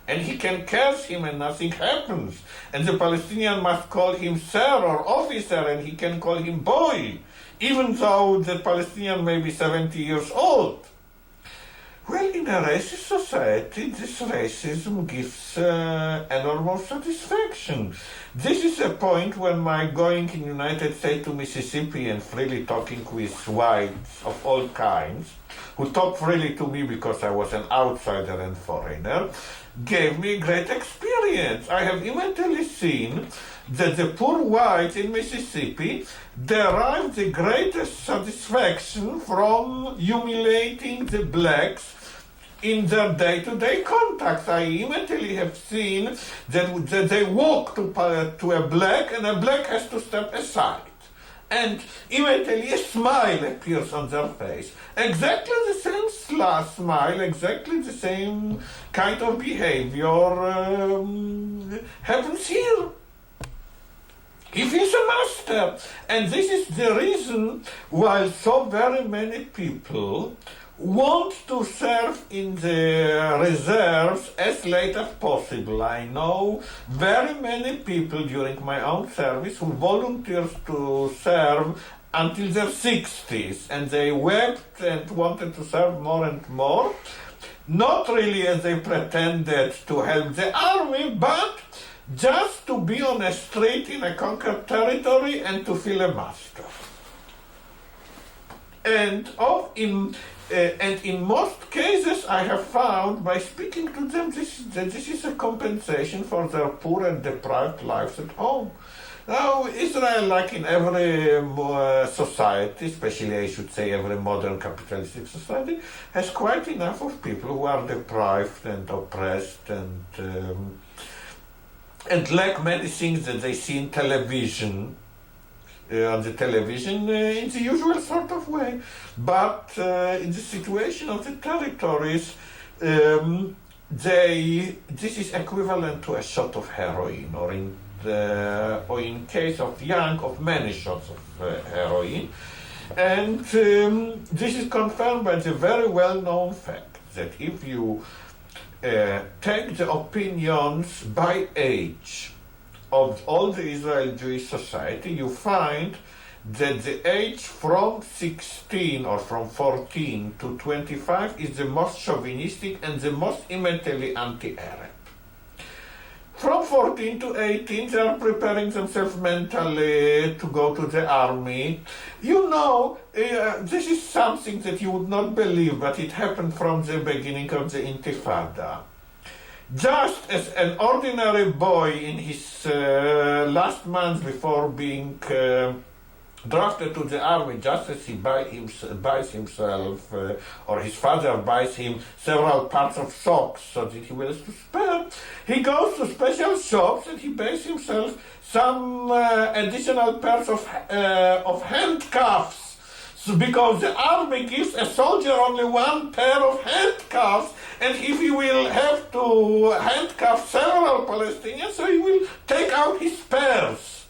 And he can curse him and nothing happens. And the Palestinian must call him sir or officer, and he can call him boy, even though the Palestinian may be 70 years old. Well, in a racist society, this racism gives enormous satisfaction. This is a point when my going in United States to Mississippi and freely talking with whites of all kinds, who talked freely to me because I was an outsider and foreigner, gave me a great experience. I have immediately seen that the poor whites in Mississippi derive the greatest satisfaction from humiliating the blacks in their day-to-day contacts. I immediately have seen that they walk to a black, and a black has to step aside. And immediately a smile appears on their face. Exactly the same smile, exactly the same kind of behavior happens here. He feels a master. And this is the reason why so very many people want to serve in the reserves as late as possible. I know very many people during my own service who volunteered to serve until their 60s, and they wept and wanted to serve more and more. not really as they pretended to help the army, but just to be on a street in a conquered territory and to feel a master. And in most cases, I have found by speaking to them that this is a compensation for their poor and deprived lives at home. Now, Israel, like in every society, especially I should say every modern capitalistic society, has quite enough of people who are deprived and oppressed and lack many things that they see in television. On the television in the usual sort of way, but in the situation of the territories, this is equivalent to a shot of heroin, or in case of young, of many shots of heroin, and this is confirmed by the very well-known fact that if you take the opinions by age of all the Israeli Jewish society, you find that the age from 16 or from 14 to 25 is the most chauvinistic and the most immediately anti-Arab. From 14 to 18, they are preparing themselves mentally to go to the army. You know, this is something that you would not believe, but it happened from the beginning of the Intifada. Just as an ordinary boy in his last months before being drafted to the army, just as he buys himself, or his father buys him several parts of socks so that he will to spare, he goes to special shops and he buys himself some additional pairs of handcuffs. So because the army gives a soldier only one pair of handcuffs, and if he will have to handcuff several Palestinians, so he will take out his pairs.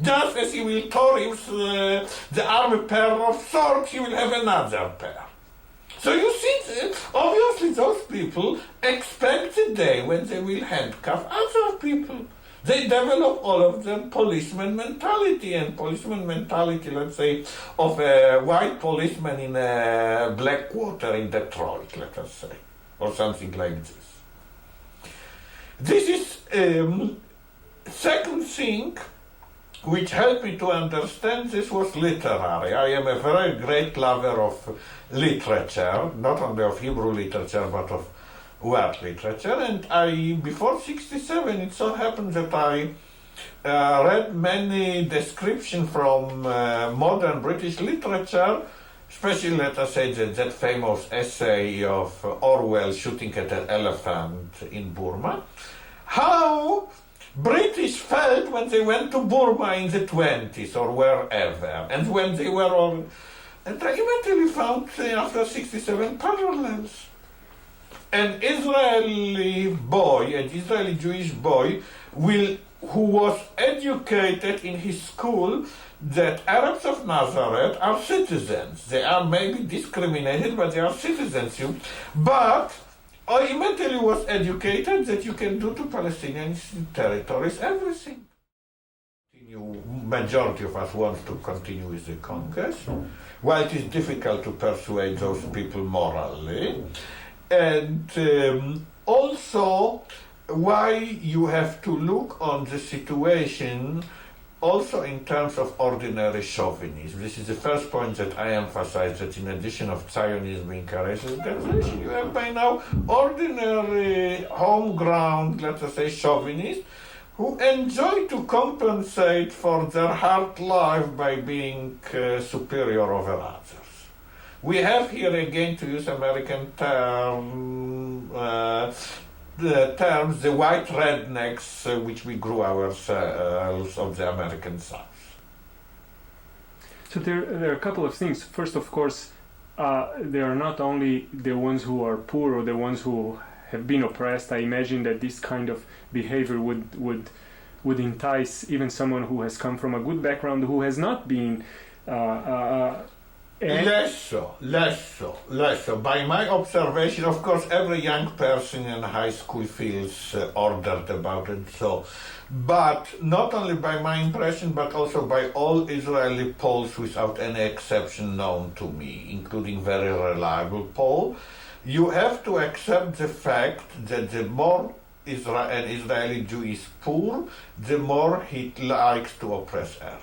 Just as he will tear the army pair of swords, he will have another pair. So you see, obviously those people expect the day when they will handcuff other people. They develop, all of them, policeman mentality, and policeman mentality, let's say, of a white policeman in a black quarter in Detroit, let us say, or something like this. This is second thing which helped me to understand this was literary. I am a very great lover of literature, not only of Hebrew literature, but of word literature, and before 67, it so happened that I read many descriptions from modern British literature, especially, let us say, that famous essay of Orwell shooting at an elephant in Burma, how British felt when they went to Burma in the 20s or wherever, and when they were all, and I eventually found after 67 parallels. An Israeli boy, an Israeli Jewish boy, who was educated in his school that Arabs of Nazareth are citizens. They are maybe discriminated, but they are citizens. But immediately was educated that you can do to Palestinian territories everything. Majority of us want to continue with the conquest, while it is difficult to persuade those people morally. And also why you have to look on the situation also in terms of ordinary chauvinism. This is the first point that I emphasize, that in addition of Zionism encourages organization, you have by now ordinary home ground, let us say, chauvinists, who enjoy to compensate for their hard life by being superior over others. We have here again, to use American terms, the white rednecks which we grew ourselves of the American South. So there are a couple of things. First, of course, they are not only the ones who are poor or the ones who have been oppressed. I imagine that this kind of behavior would entice even someone who has come from a good background, who has not been Less so. By my observation, of course, every young person in high school feels ordered about it. So, but not only by my impression, but also by all Israeli polls, without any exception known to me, including very reliable poll, You have to accept the fact that the more an Israeli Jew is poor, the more he likes to oppress Arabs.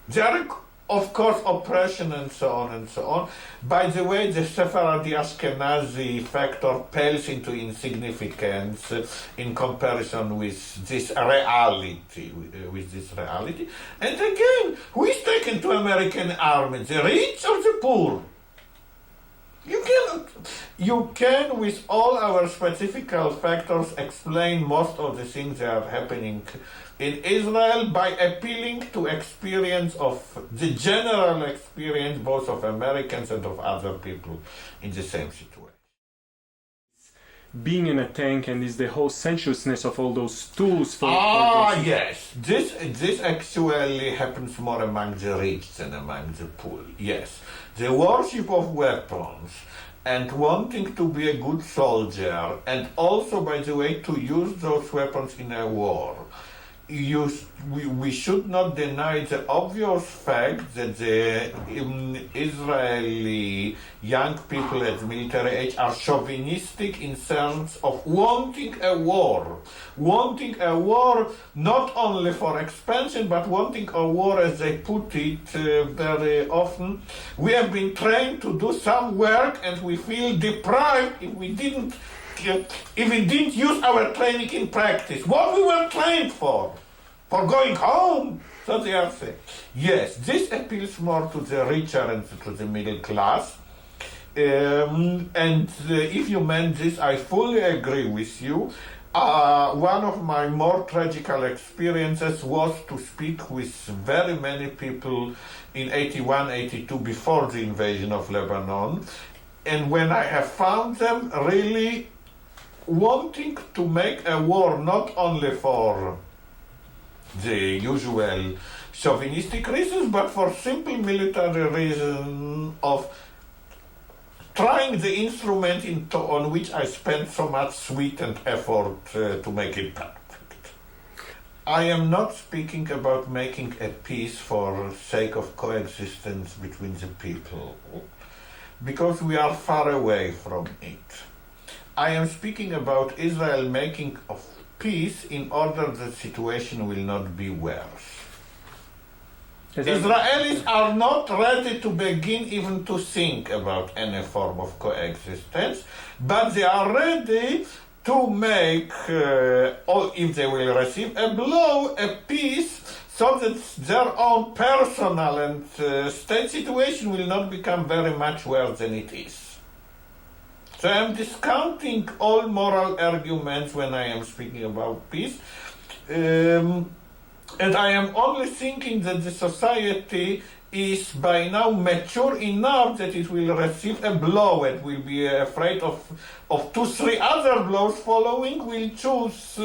There are, of course, oppression and so on and so on. By the way, the Sephardi Ashkenazi factor pales into insignificance in comparison with this reality. And again, who is taken to American army, the rich or the poor? You can, with all our specific factors, explain most of the things that are happening in Israel by appealing to experience of the general experience both of Americans and of other people in the same situation. Being in a tank and is the whole sensuousness of all those tools for yes, this actually happens more among the rich than among the poor. Yes, the worship of weapons and wanting to be a good soldier, and also, by the way, to use those weapons in a war. We should not deny the obvious fact that the Israeli young people at military age are chauvinistic in terms of wanting a war not only for expansion, but wanting a war, as they put it very often. We have been trained to do some work and we feel deprived if we didn't use our training in practice. What we were trained for going home, so they are saying. Yes, this appeals more to the richer and to the middle class. If you meant this, I fully agree with you. One of my more tragical experiences was to speak with very many people in 81, 82, before the invasion of Lebanon. And when I have found them really wanting to make a war not only for the usual chauvinistic reasons, but for simple military reason of trying the instrument on which I spent so much sweat and effort to make it perfect. I am not speaking about making a peace for sake of coexistence between the people, because we are far away from it. I am speaking about Israel making of peace in order that the situation will not be worse. Israelis are not ready to begin even to think about any form of coexistence, but they are ready to make, or if they will receive a blow, a peace, so that their own personal and state situation will not become very much worse than it is. So I am discounting all moral arguments when I am speaking about peace. And I am only thinking that the society is by now mature enough that it will receive a blow and will be afraid of 2-3 other blows following, will choose,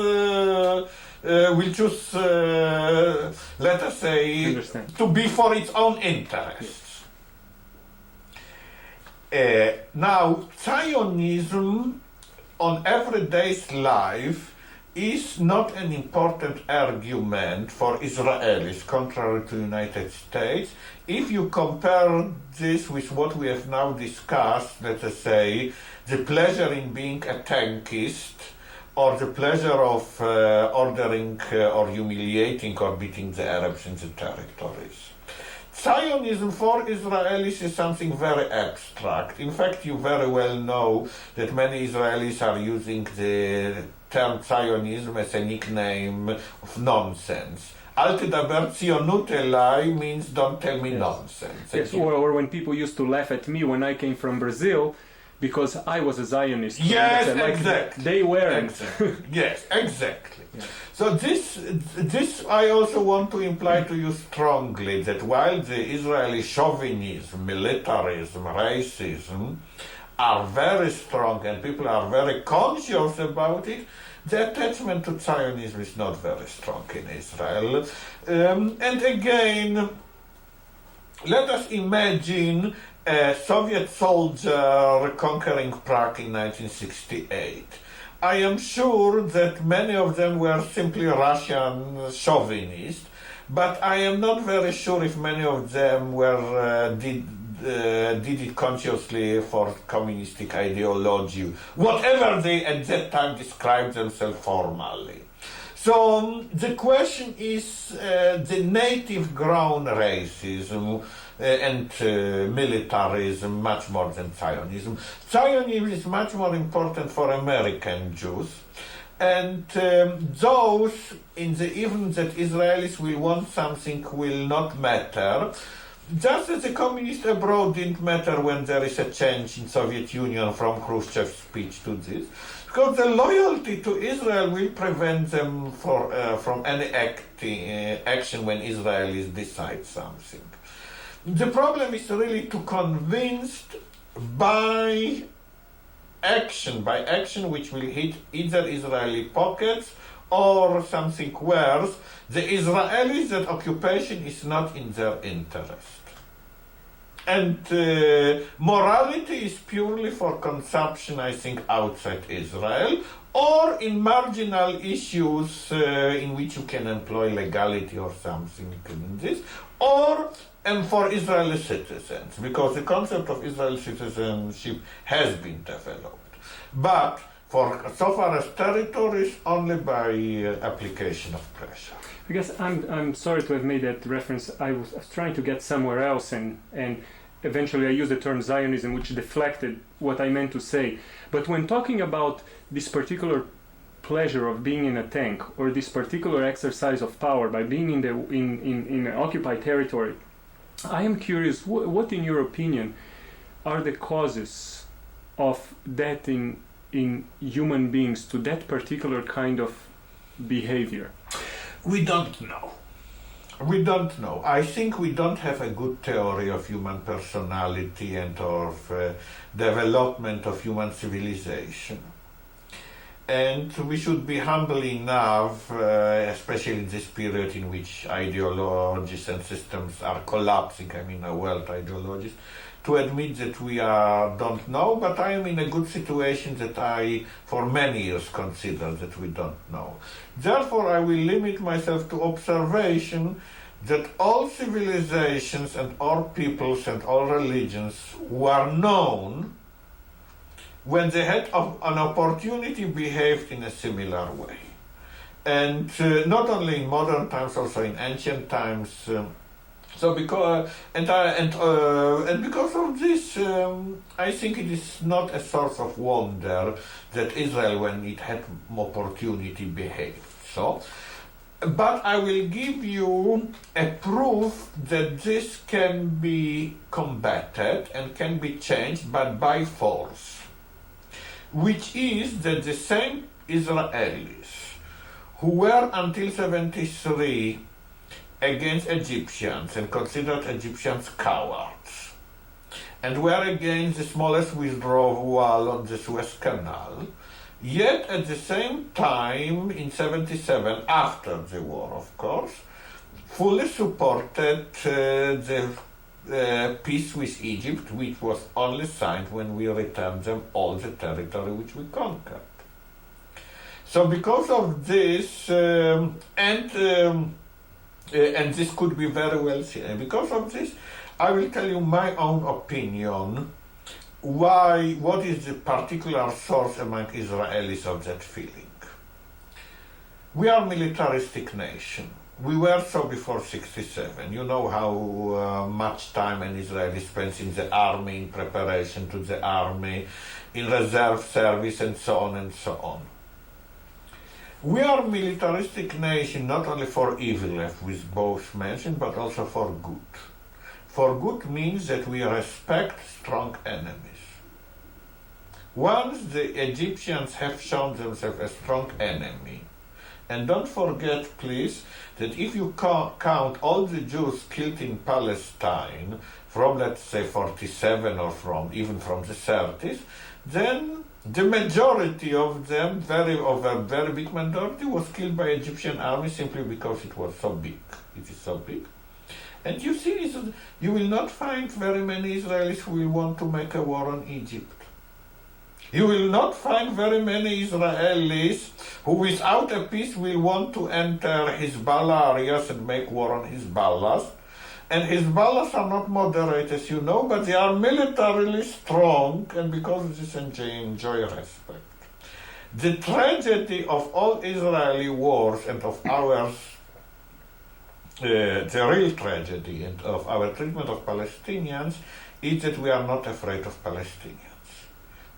let us say, to be for its own interests. Yes. Now, Zionism on everyday's life is not an important argument for Israelis, contrary to the United States. If you compare this with what we have now discussed, let us say, the pleasure in being a tankist, or the pleasure of ordering or humiliating or beating the Arabs in the territories. Zionism for Israelis is something very abstract. In fact, you very well know that many Israelis are using the term Zionism as a nickname of nonsense. Al tedaber tzionut elai means don't tell me nonsense. Yes, or when people used to laugh at me when I came from Brazil because I was a Zionist. Yes, exactly. They weren't. Exactly. Yes, exactly. Yeah. So this I also want to imply to you strongly, that while the Israeli chauvinism, militarism, racism are very strong and people are very conscious about it, the attachment to Zionism is not very strong in Israel. And again, let us imagine a Soviet soldier conquering Prague in 1968. I am sure that many of them were simply Russian chauvinists, but I am not very sure if many of them were did it consciously for communistic ideology, whatever they at that time described themselves formally. So the question is the native ground racism and militarism much more than Zionism. Zionism is much more important for American Jews, and those in the even that Israelis will want something will not matter. Just as the communists abroad didn't matter when there is a change in Soviet Union from Khrushchev's speech to this, because the loyalty to Israel will prevent them from any action when Israelis decide something. The problem is really to convince by action which will hit either Israeli pockets or something worse, the Israelis that occupation is not in their interest. And morality is purely for consumption, I think, outside Israel, or in marginal issues in which you can employ legality or something in this, or for Israeli citizens, because the concept of Israeli citizenship has been developed. But so far as territories, only by application of pressure. I guess I'm sorry to have made that reference. I was trying to get somewhere else, and eventually I used the term Zionism, which deflected what I meant to say. But when talking about this particular pleasure of being in a tank, or this particular exercise of power by being in an occupied territory, I am curious, what in your opinion are the causes of that in human beings to that particular kind of behavior? We don't know. We don't know. I think we don't have a good theory of human personality and of development of human civilization. And we should be humble enough, especially in this period in which ideologies and systems are collapsing, I mean world ideologies, to admit that we don't know, but I am in a good situation that I, for many years, consider that we don't know. Therefore, I will limit myself to observation that all civilizations and all peoples and all religions were known when they had an opportunity behaved in a similar way. And not only in modern times, also in ancient times. So because of this, I think it is not a source of wonder that Israel, when it had opportunity, behaved so. But I will give you a proof that this can be combated and can be changed, but by force, which is that the same Israelis who were until 1973 against Egyptians and considered Egyptians cowards, and were against the smallest withdrawal on the Suez Canal, yet at the same time, in 1977, after the war of course, fully supported the peace with Egypt, which was only signed when we returned them all the territory which we conquered. So because of this, and this could be very well seen, and because of this, I will tell you my own opinion what is the particular source among Israelis of that feeling. We are a militaristic nation. We were so before 1967. You know how much time an Israeli spends in the army, in preparation to the army, in reserve service, and so on and so on. We are a militaristic nation not only for evil, as we both mentioned, but also for good. For good means that we respect strong enemies. Once the Egyptians have shown themselves a strong enemy, and don't forget, please, that if you count all the Jews killed in Palestine from, let's say, 47 or even from the 30s, then the majority of them, a very big majority, was killed by Egyptian army simply because it was so big. It is so big. And you see, you will not find very many Israelis who will want to make a war on Egypt. You will not find very many Israelis who, without a peace, will want to enter Hezbollah areas and make war on Hezbollah. And Hezbollahs are not moderate, as you know, but they are militarily strong, and because of this enjoy respect. The tragedy of all Israeli wars and of ours, the real tragedy and of our treatment of Palestinians, is that we are not afraid of Palestinians.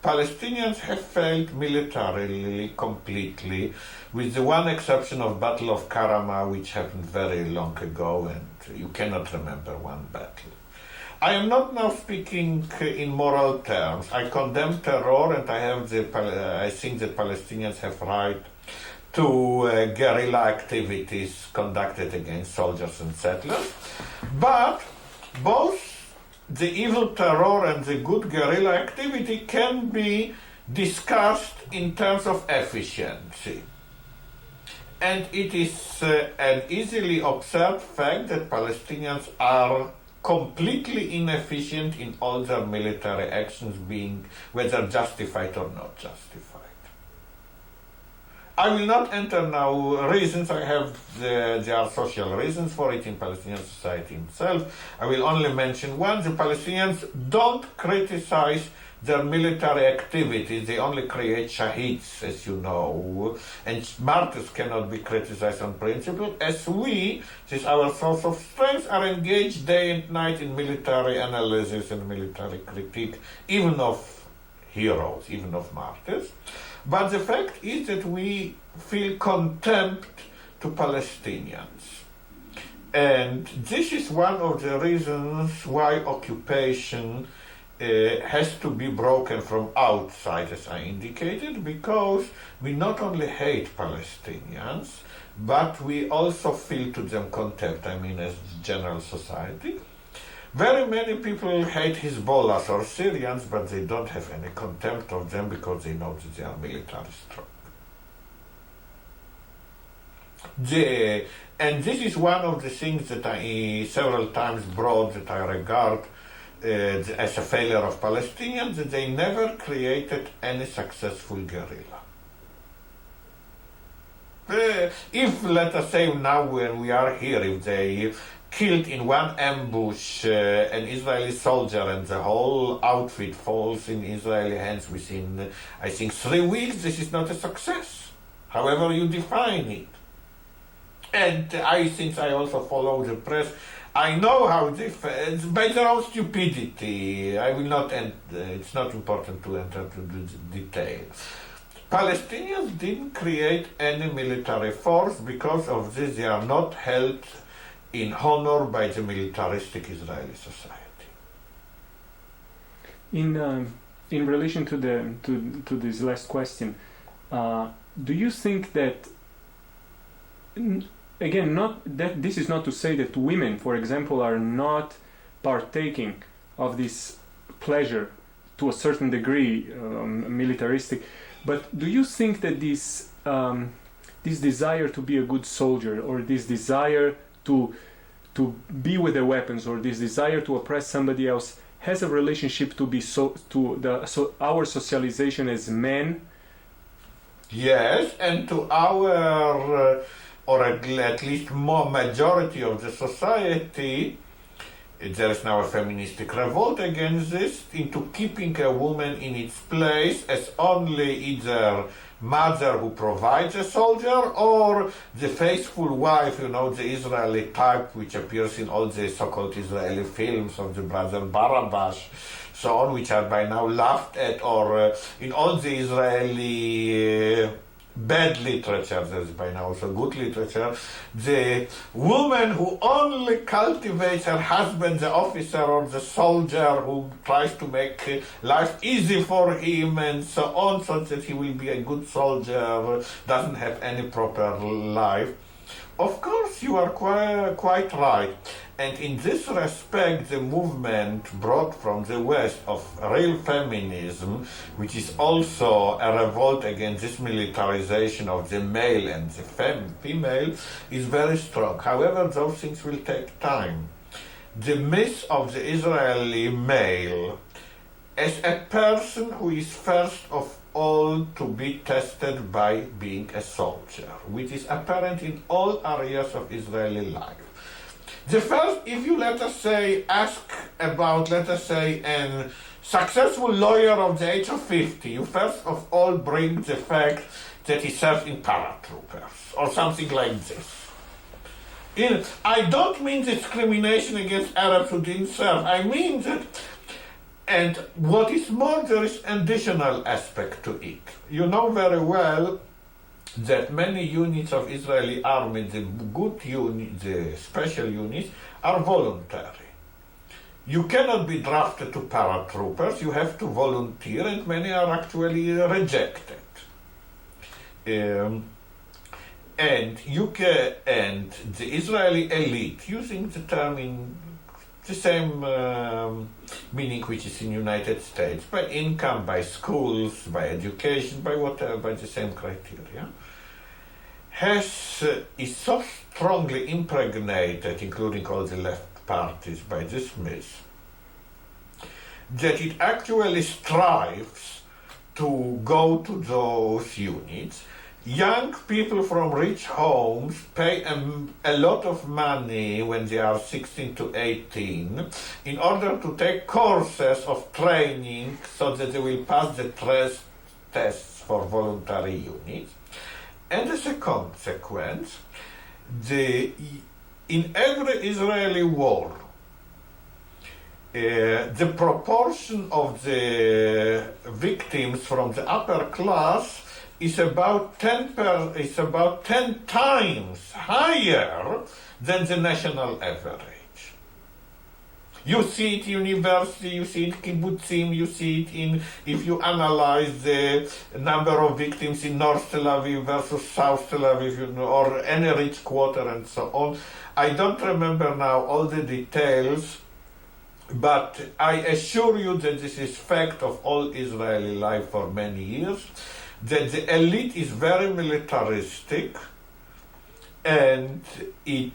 Palestinians have failed militarily completely, with the one exception of Battle of Karama, which happened very long ago, and you cannot remember one battle. I am not now speaking in moral terms. I condemn terror, and I think that Palestinians have right to guerrilla activities conducted against soldiers and settlers. But both the evil terror and the good guerrilla activity can be discussed in terms of efficiency. And it is an easily observed fact that Palestinians are completely inefficient in all their military actions, being whether justified or not justified. I will not enter now reasons. There are social reasons for it in Palestinian society itself. I will only mention one. The Palestinians don't criticize their military activities. They only create shahids, as you know, and martyrs cannot be criticized on principle, as we, this is our source of strength, are engaged day and night in military analysis and military critique, even of heroes, even of martyrs. But the fact is that we feel contempt to Palestinians. And this is one of the reasons why occupation has to be broken from outside, as I indicated, because we not only hate Palestinians, but we also feel to them contempt, as general society. Very many people hate Hezbollah or Syrians, but they don't have any contempt of them because they know that they are military strong. And this is one of the things that I several times brought that I regard as a failure of Palestinians, that they never created any successful guerrilla. If, let us say now when we are here, if they killed in one ambush an Israeli soldier and the whole outfit falls in Israeli hands within, I think, 3 weeks, this is not a success, however you define it. And since I also follow the press, I know how it's by their own stupidity. I will not it's not important to enter into the details. Palestinians didn't create any military force. Because of this, they are not held in honor by the militaristic Israeli society. In relation to this last question, do you think that, again, not that this is not to say that women, for example, are not partaking of this pleasure to a certain degree, militaristic, but do you think that this desire to be a good soldier, or this desire to be with the weapons, or this desire to oppress somebody else, has a relationship to our socialization as men? Yes, and to our or at least more majority of the society, there is now a feministic revolt against this, into keeping a woman in its place as only either mother who provides a soldier or the faithful wife, the Israeli type which appears in all the so-called Israeli films of the brother Barabash, so on, which are by now laughed at, or in all the Israeli bad literature, there is by now also good literature, the woman who only cultivates her husband, the officer or the soldier, who tries to make life easy for him and so on, so that he will be a good soldier, doesn't have any proper life. Of course, you are quite right. And in this respect, the movement brought from the West of real feminism, which is also a revolt against this militarization of the male and the female, is very strong. However, those things will take time. The myth of the Israeli male as a person who is first of all to be tested by being a soldier, which is apparent in all areas of Israeli life. The first, if you, let us say, ask about, let us say, a successful lawyer of the age of 50, you first of all bring the fact that he served in paratroopers, or something like this. I don't mean discrimination against Arabs who didn't serve. I mean that, and what is more, there is an additional aspect to it. You know very well that many units of Israeli army, the good units, the special units, are voluntary. You cannot be drafted to paratroopers, you have to volunteer, and many are actually rejected. And and the Israeli elite, using the term in the same meaning which is in United States, by income, by schools, by education, by whatever, by the same criteria, is so strongly impregnated, including all the left parties, by this myth, that it actually strives to go to those units. Young people from rich homes pay a lot of money when they are 16 to 18 in order to take courses of training so that they will pass the tests for voluntary units. And as a consequence, in every Israeli war, the proportion of the victims from the upper class is about 10 times higher than the national average. You see it in university, you see it in kibbutzim, you see it if you analyze the number of victims in North Tel Aviv versus South Tel Aviv, or any rich quarter and so on. I don't remember now all the details, but I assure you that this is fact of all Israeli life for many years, that the elite is very militaristic, and it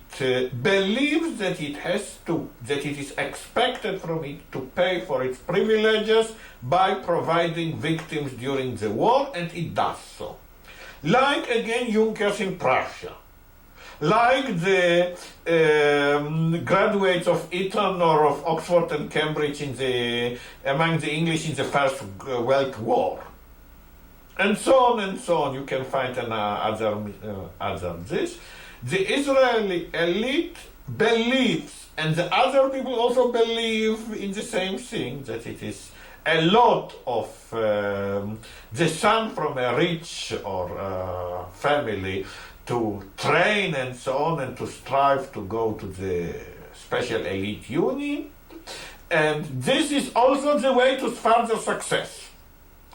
believes that that it is expected from it to pay for its privileges by providing victims during the war, and it does so. Like, again, Junkers in Prussia. Like the graduates of Eton or of Oxford and Cambridge among the English in the First World War. And so on and so on. You can find other this. The Israeli elite believes, and the other people also believe in the same thing, that it is a lot of the son from a rich or family to train and so on, and to strive to go to the special elite unit. And this is also the way to further success.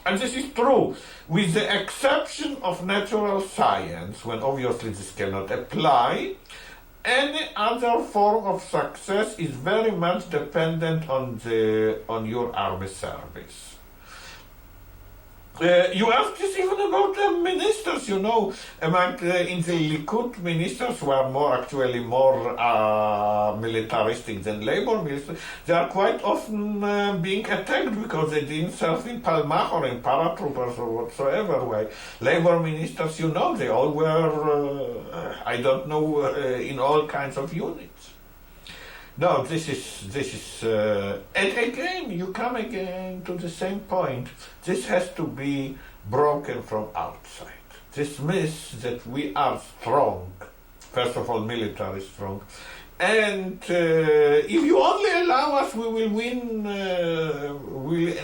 And this is true, with the exception of natural science, when obviously this cannot apply. Any other form of success is very much dependent on your army service. You asked this even about the ministers, in the Likud, ministers who are more militaristic than labor ministers, they are quite often being attacked because they didn't serve in Palmach or in paratroopers or whatsoever way. Labor ministers, they all were, in all kinds of units. No, this is, and again, you come again to the same point. This has to be broken from outside. This myth that we are strong, first of all, military strong, and if you only allow us, we will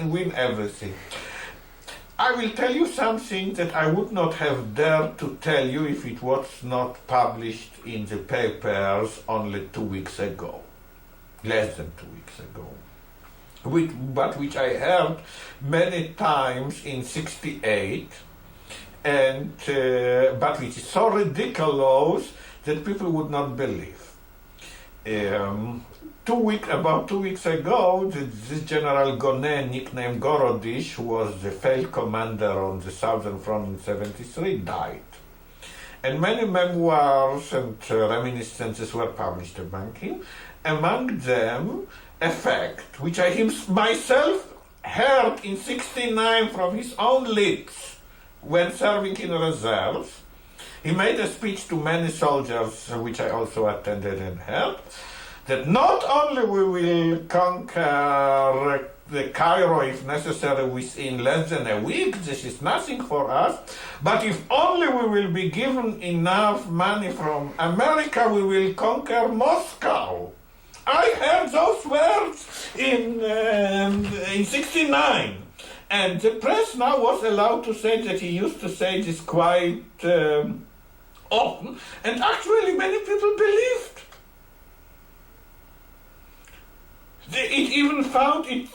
win everything. I will tell you something that I would not have dared to tell you if it was not published in the papers only 2 weeks ago. Less than 2 weeks ago, but which I heard many times in '68, and but which is so ridiculous that people would not believe. About 2 weeks ago, this General Gonen, nicknamed Gorodish, who was the failed commander on the Southern Front in '73, died. And many memoirs and reminiscences were published about him. Among them, a fact which I myself heard in '69 from his own lips when serving in reserves. He made a speech to many soldiers, which I also attended and heard. that not only we will conquer the Cairo, if necessary, within less than a week, this is nothing for us, but if only we will be given enough money from America, we will conquer Moscow. I heard those words in 69, and the press now was allowed to say that he used to say this quite often, and actually many people believed. It even found it,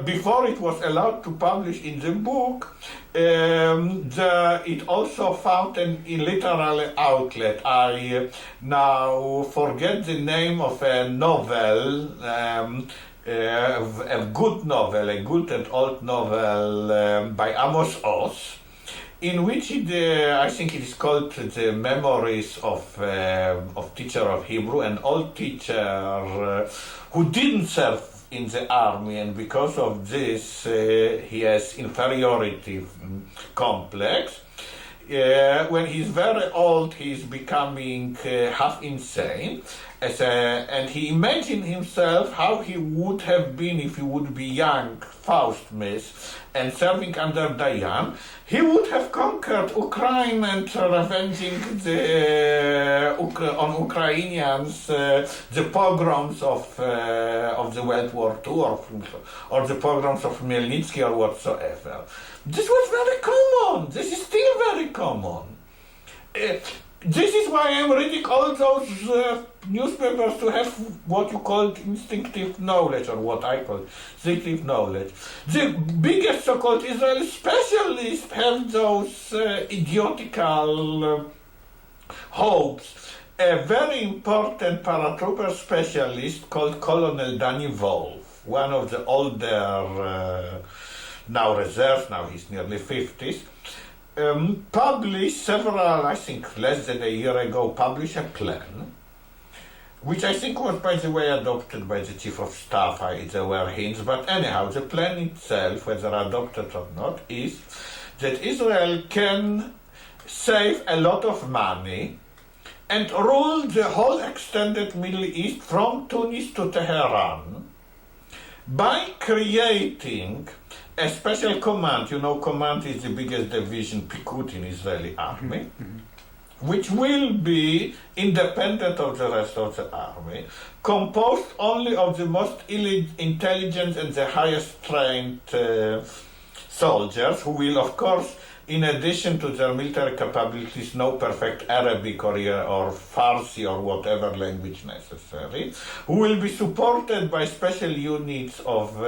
before it was allowed to publish in the book, it also found an literary outlet. I now forget the name of a novel, a good novel, a good and old novel by Amos Oz, in which I think it is called The Memories of Teacher of Hebrew, an old teacher who didn't serve in the army, and because of this he has inferiority complex. When he's very old, he's becoming half insane, and he imagined himself how he would have been if he would be young Faustmas and serving under Diane. He would have conquered Ukraine and revenging on Ukrainians the pogroms of the World War II or the pogroms of Khmelnytsky or whatsoever. This was very common. This is still very common. This is why I'm reading all those newspapers to have what you call instinctive knowledge, or what I call instinctive knowledge. The biggest so-called Israeli specialists have those idiotical hopes. A very important paratrooper specialist called Colonel Danny Wolf, one of the older, now reserves, now he's nearly 50s, published several, I think less than a year ago, published a plan, which I think was, by the way, adopted by the Chief of Staff. There were hints, but anyhow, the plan itself, whether adopted or not, is that Israel can save a lot of money and rule the whole extended Middle East from Tunis to Tehran by creating a special command. You know, command is the biggest division, Pikud, in Israeli army, which will be independent of the rest of the army, composed only of the most intelligent and the highest trained soldiers, who will, of course, in addition to their military capabilities, know perfect Arabic or Farsi or whatever language necessary, who will be supported by special units of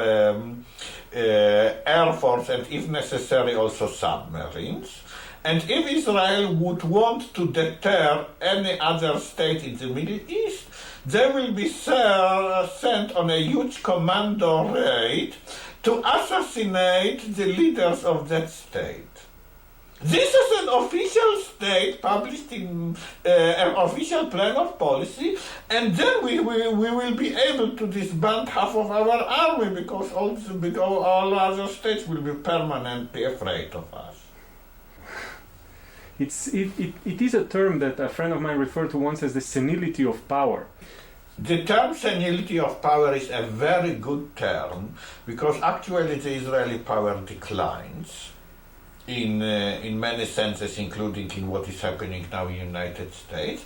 Air Force and, if necessary, also submarines. And if Israel would want to deter any other state in the Middle East, they will be sent on a huge commando raid to assassinate the leaders of that state. This is an official state published in an official plan of policy, and then we will be able to disband half of our army because all other states will be permanently afraid of us. It is a term that a friend of mine referred to once as the senility of power. The term senility of power is a very good term because actually the Israeli power declines in many senses, including in what is happening now in the United States.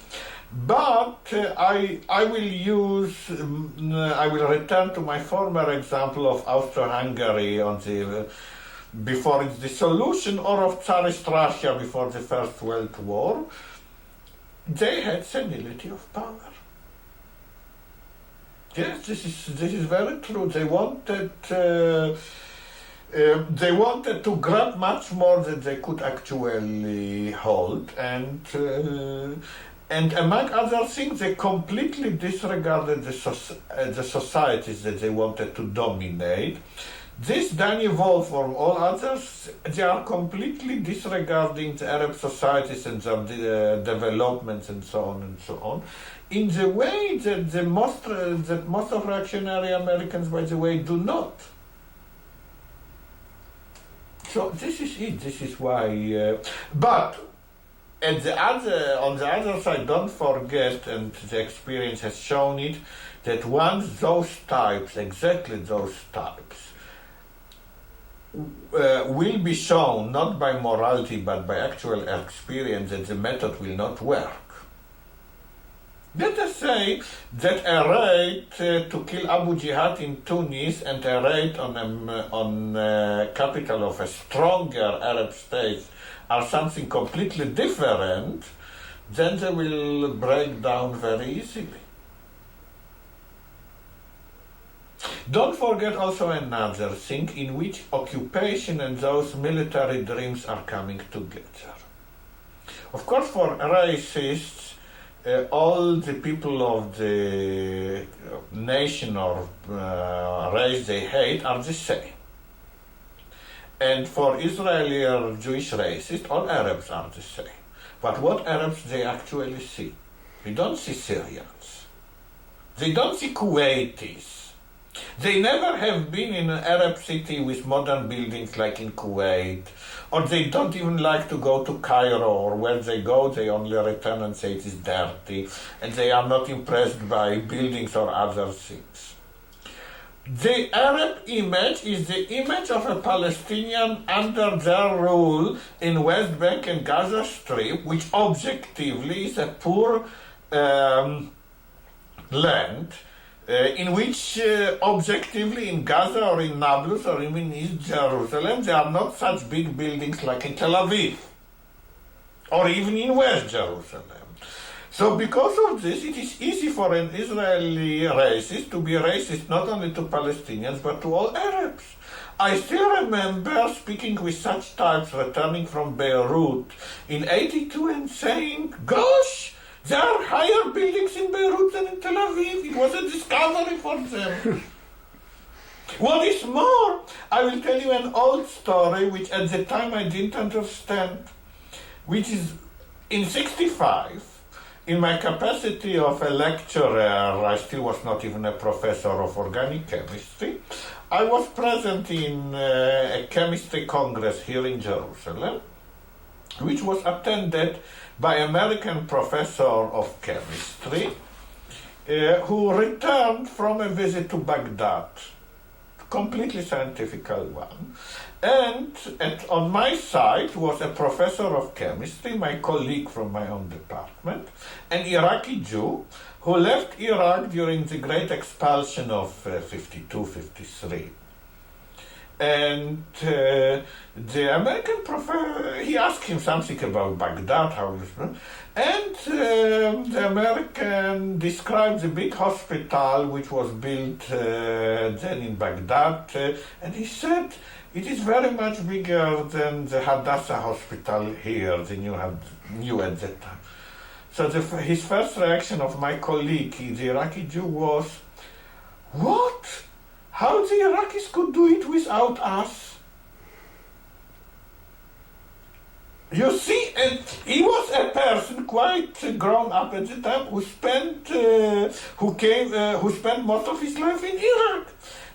But I will return to my former example of Austro-Hungary before its dissolution, or of Tsarist Russia before the First World War. They had senility of power. Yes, this is very true. They wanted to grab much more than they could actually hold, and among other things, they completely disregarded the societies that they wanted to dominate. This Danny Wolf or all others, they are completely disregarding the Arab societies and their developments and so on, in the way that most of reactionary Americans, by the way, do not. So this is it. This is why. But on the other side, don't forget, and the experience has shown it, that once those types, exactly those types, will be shown not by morality but by actual experience that the method will not work. Let us say that a raid to kill Abu Jihad in Tunis and a raid on capital of a stronger Arab state are something completely different, then they will break down very easily. Don't forget also another thing in which occupation and those military dreams are coming together. Of course, for racists, all the people of the nation or race they hate are the same. And for Israeli or Jewish racists, all Arabs are the same. But what Arabs they actually see? They don't see Syrians. They don't see Kuwaitis. They never have been in an Arab city with modern buildings like in Kuwait, or they don't even like to go to Cairo, or when they go they only return and say it is dirty, and they are not impressed by buildings or other things. The Arab image is the image of a Palestinian under their rule in West Bank and Gaza Strip, which objectively is a poor land, in which objectively in Gaza or in Nablus or even in East Jerusalem there are not such big buildings like in Tel Aviv or even in West Jerusalem. So because of this, it is easy for an Israeli racist to be racist not only to Palestinians but to all Arabs. I still remember speaking with such types returning from Beirut in '82 and saying, gosh, there are higher buildings in Beirut than in Tel Aviv. It was a discovery for them. What is more, I will tell you an old story which at the time I didn't understand, which is in '65, in my capacity of a lecturer, I still was not even a professor of organic chemistry, I was present in a chemistry congress here in Jerusalem, which was attended by American professor of chemistry who returned from a visit to Baghdad, completely scientific one. And on my side was a professor of chemistry, my colleague from my own department, an Iraqi Jew who left Iraq during the great expulsion of 52, 53. And the American professor, he asked him something about Baghdad, and the American described the big hospital which was built then in Baghdad, and he said, it is very much bigger than the Hadassah hospital here, the new at that time. So his first reaction of my colleague, the Iraqi Jew, was, what? How the Iraqis could do it without us? You see, and he was a person quite grown up at the time who spent most of his life in Iraq.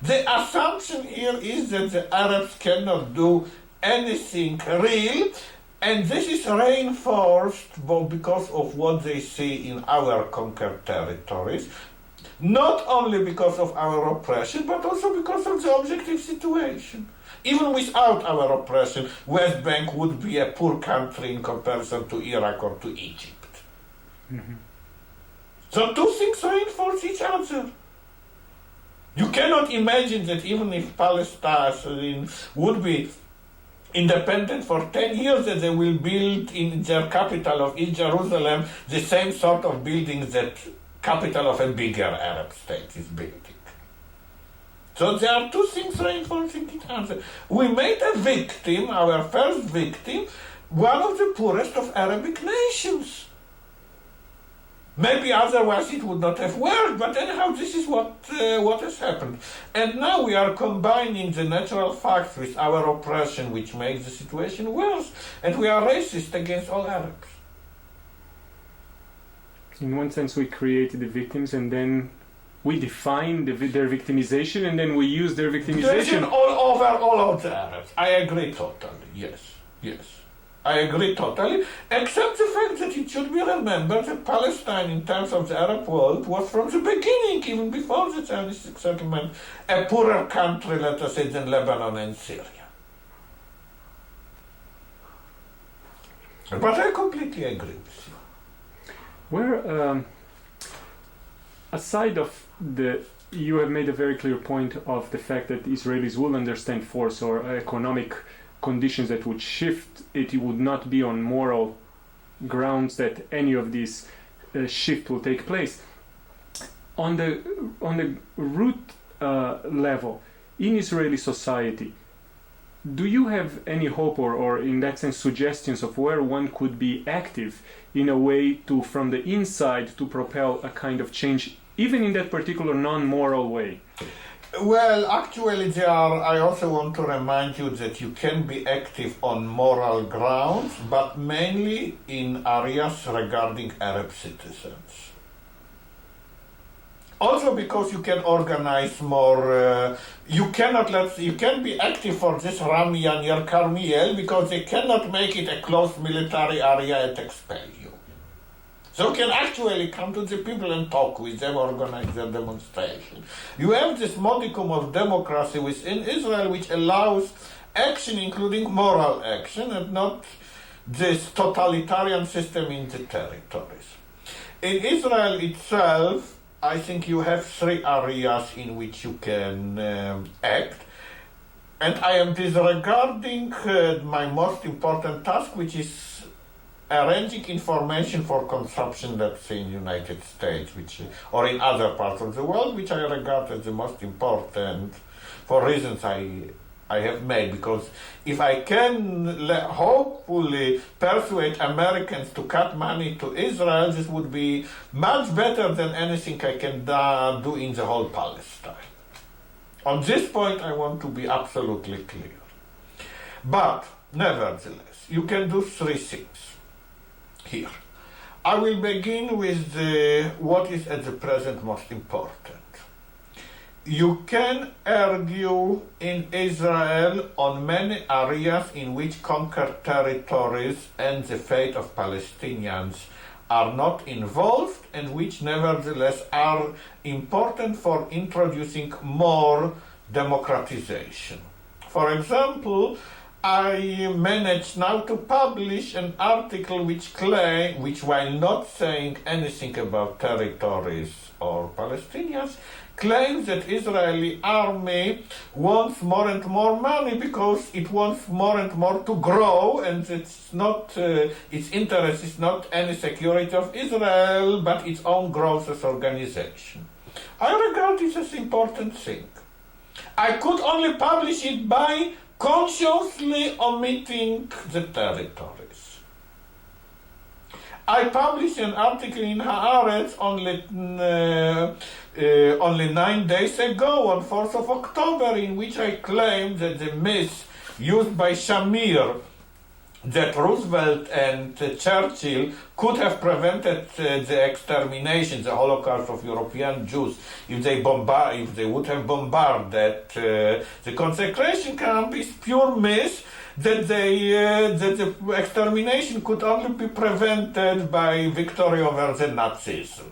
The assumption here is that the Arabs cannot do anything real, and this is reinforced because of what they see in our conquered territories, not only because of our oppression, but also because of the objective situation. Even without our oppression, West Bank would be a poor country in comparison to Iraq or to Egypt. Mm-hmm. So two things reinforce each other. You cannot imagine that even if Palestine would be independent for 10 years, that they will build in their capital of East Jerusalem the same sort of buildings that capital of a bigger Arab state is building. So there are two things reinforcing each other. We made a victim, our first victim, one of the poorest of Arabic nations. Maybe otherwise it would not have worked, but anyhow this is what has happened. And now we are combining the natural facts with our oppression, which makes the situation worse, and we are racist against all Arabs. In one sense we created the victims and then we define their victimization and then we use their victimization. All over the Arabs. I agree totally, yes. I agree totally, except the fact that it should be remembered that Palestine, in terms of the Arab world, was from the beginning, even before the Zionistic settlement, a poorer country, let us say, than Lebanon and Syria. But I completely agree with you. Where, aside of you have made a very clear point of the fact that Israelis will understand force or economic conditions that would shift it would not be on moral grounds that any of these shift will take place. On the root level, in Israeli society, do you have any hope or in that sense suggestions of where one could be active in a way to, from the inside, to propel a kind of change, even in that particular non-moral way? Well, actually, I also want to remind you that you can be active on moral grounds, but mainly in areas regarding Arab citizens. Also because you can organize more, you can be active for this Ramia near Carmiel because they cannot make it a closed military area and expel you. So you can actually come to the people and talk with them, organize their demonstration. You have this modicum of democracy within Israel which allows action, including moral action, and not this totalitarian system in the territories. In Israel itself, I think you have three areas in which you can act. And I am disregarding my most important task, which is arranging information for consumption, let's say in the United States, or in other parts of the world, which I regard as the most important for reasons I have made. Because if I can hopefully persuade Americans to cut money to Israel, this would be much better than anything I can do in the whole Palestine. On this point, I want to be absolutely clear. But, nevertheless, you can do three things here. I will begin with what is at the present most important. You can argue in Israel on many areas in which conquered territories and the fate of Palestinians are not involved and which nevertheless are important for introducing more democratization. For example, I managed now to publish an article which while not saying anything about territories or Palestinians, claims that Israeli army wants more and more money because it wants more and more to grow, and it's not its interest is not any security of Israel but its own growth as organization. I regard this as an important thing. I could only publish it by consciously omitting the territories. I published an article in Haaretz only 9 days ago, on 4th of October, in which I claimed that the myth used by Shamir that Roosevelt and Churchill could have prevented the extermination, the Holocaust of European Jews, if they would have bombarded the concentration camp, is pure myth. That the extermination could only be prevented by victory over the Nazism.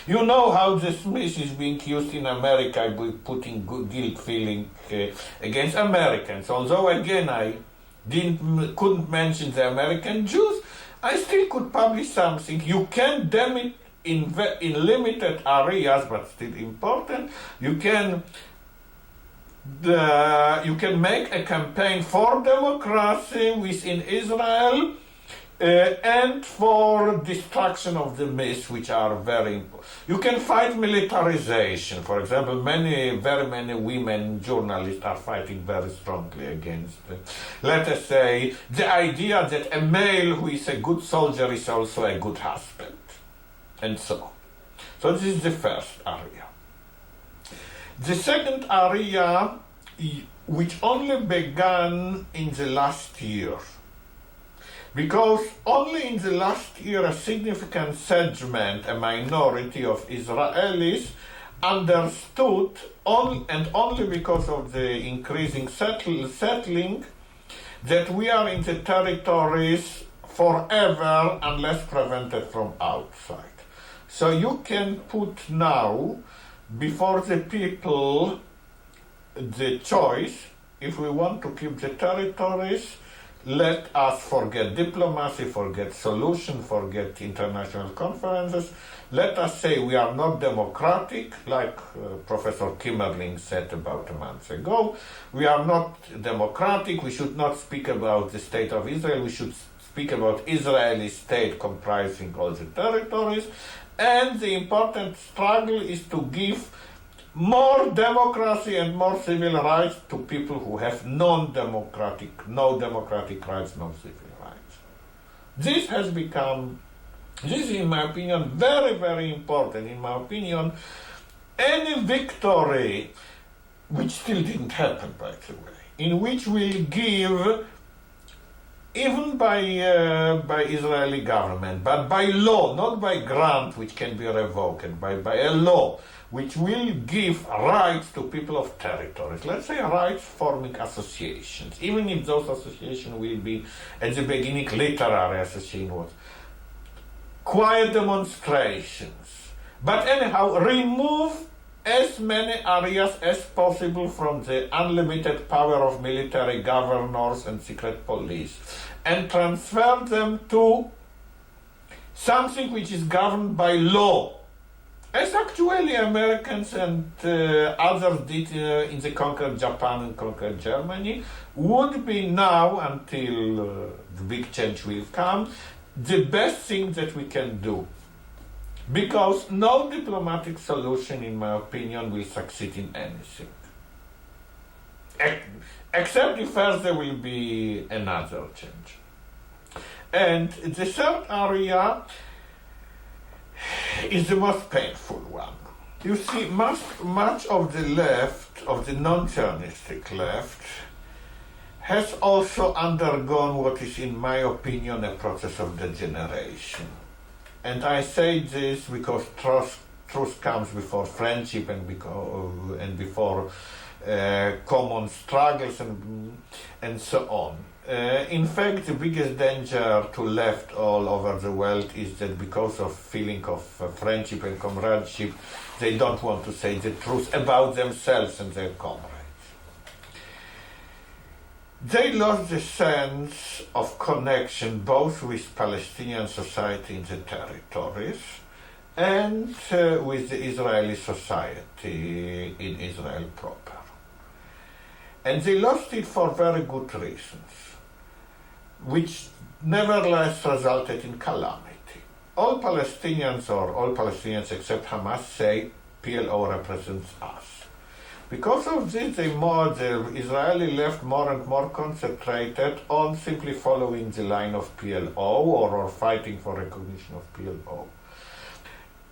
You know how this myth is being used in America by putting guilt feeling against Americans. Although again I couldn't mention the American Jews, I still could publish something. You can damn it in limited areas, but still important. You can make a campaign for democracy within Israel and for destruction of the myths, which are very important. You can fight militarization. For example, very many women journalists are fighting very strongly against, let us say, the idea that a male who is a good soldier is also a good husband, and so on. So this is the first area. The second area, which only began in the last year, because only in the last year a significant segment, a minority of Israelis, understood, and only because of the increasing settling, that we are in the territories forever unless prevented from outside. So you can put now before the people the choice, if we want to keep the territories, let us forget diplomacy, forget solution, forget international conferences. Let us say we are not democratic, like Professor Kimmerling said about a month ago. We are not democratic, we should not speak about the state of Israel, we should speak about Israeli state comprising all the territories. And the important struggle is to give more democracy and more civil rights to people who have no democratic rights, no civil rights. This has become, this is in my opinion very, very important. In my opinion, any victory, which still didn't happen by the way, in which we'll give, even by Israeli government, but by law, not by grant which can be revoked, by a law which will give rights to people of territories. Let's say rights forming associations, even if those associations will be at the beginning literary associations, quiet demonstrations. But anyhow, remove as many areas as possible from the unlimited power of military governors and secret police and transfer them to something which is governed by law, as actually Americans and others did in the conquered Japan and conquered Germany, would be now, until the big change will come, the best thing that we can do. Because no diplomatic solution, in my opinion, will succeed in anything. Except if first there will be another change. And the third area is the most painful one. You see, much of the left, of the non-Zionistic left, has also undergone what is, in my opinion, a process of degeneration. And I say this because truth comes before friendship and before common struggles and so on. In fact, the biggest danger to left all over the world is that because of feeling of friendship and comradeship, they don't want to say the truth about themselves and their comrades. They lost the sense of connection both with Palestinian society in the territories and with the Israeli society in Israel proper. And they lost it for very good reasons, which nevertheless resulted in calamity. All Palestinians, or all Palestinians except Hamas, say PLO represents us. Because of this, the Israeli left more and more concentrated on simply following the line of PLO or fighting for recognition of PLO.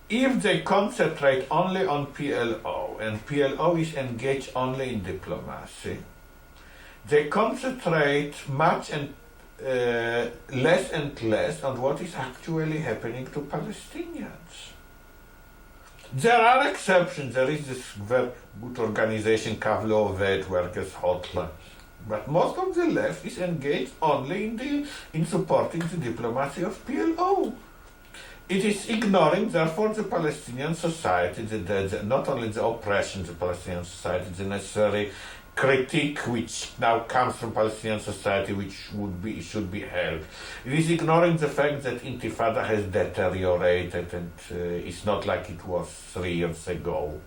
If they concentrate only on PLO, and PLO is engaged only in diplomacy, they concentrate much and less and less on what is actually happening to Palestinians. There are exceptions. There is this very good organization, Kavlo Vet, Workers Hotline, but most of the left is engaged only in supporting the diplomacy of PLO. It is ignoring, therefore, the Palestinian society, not only the oppression of the Palestinian society, the necessary critique which now comes from Palestinian society, which should be held. It is ignoring the fact that Intifada has deteriorated and it's not like it was 3 years ago.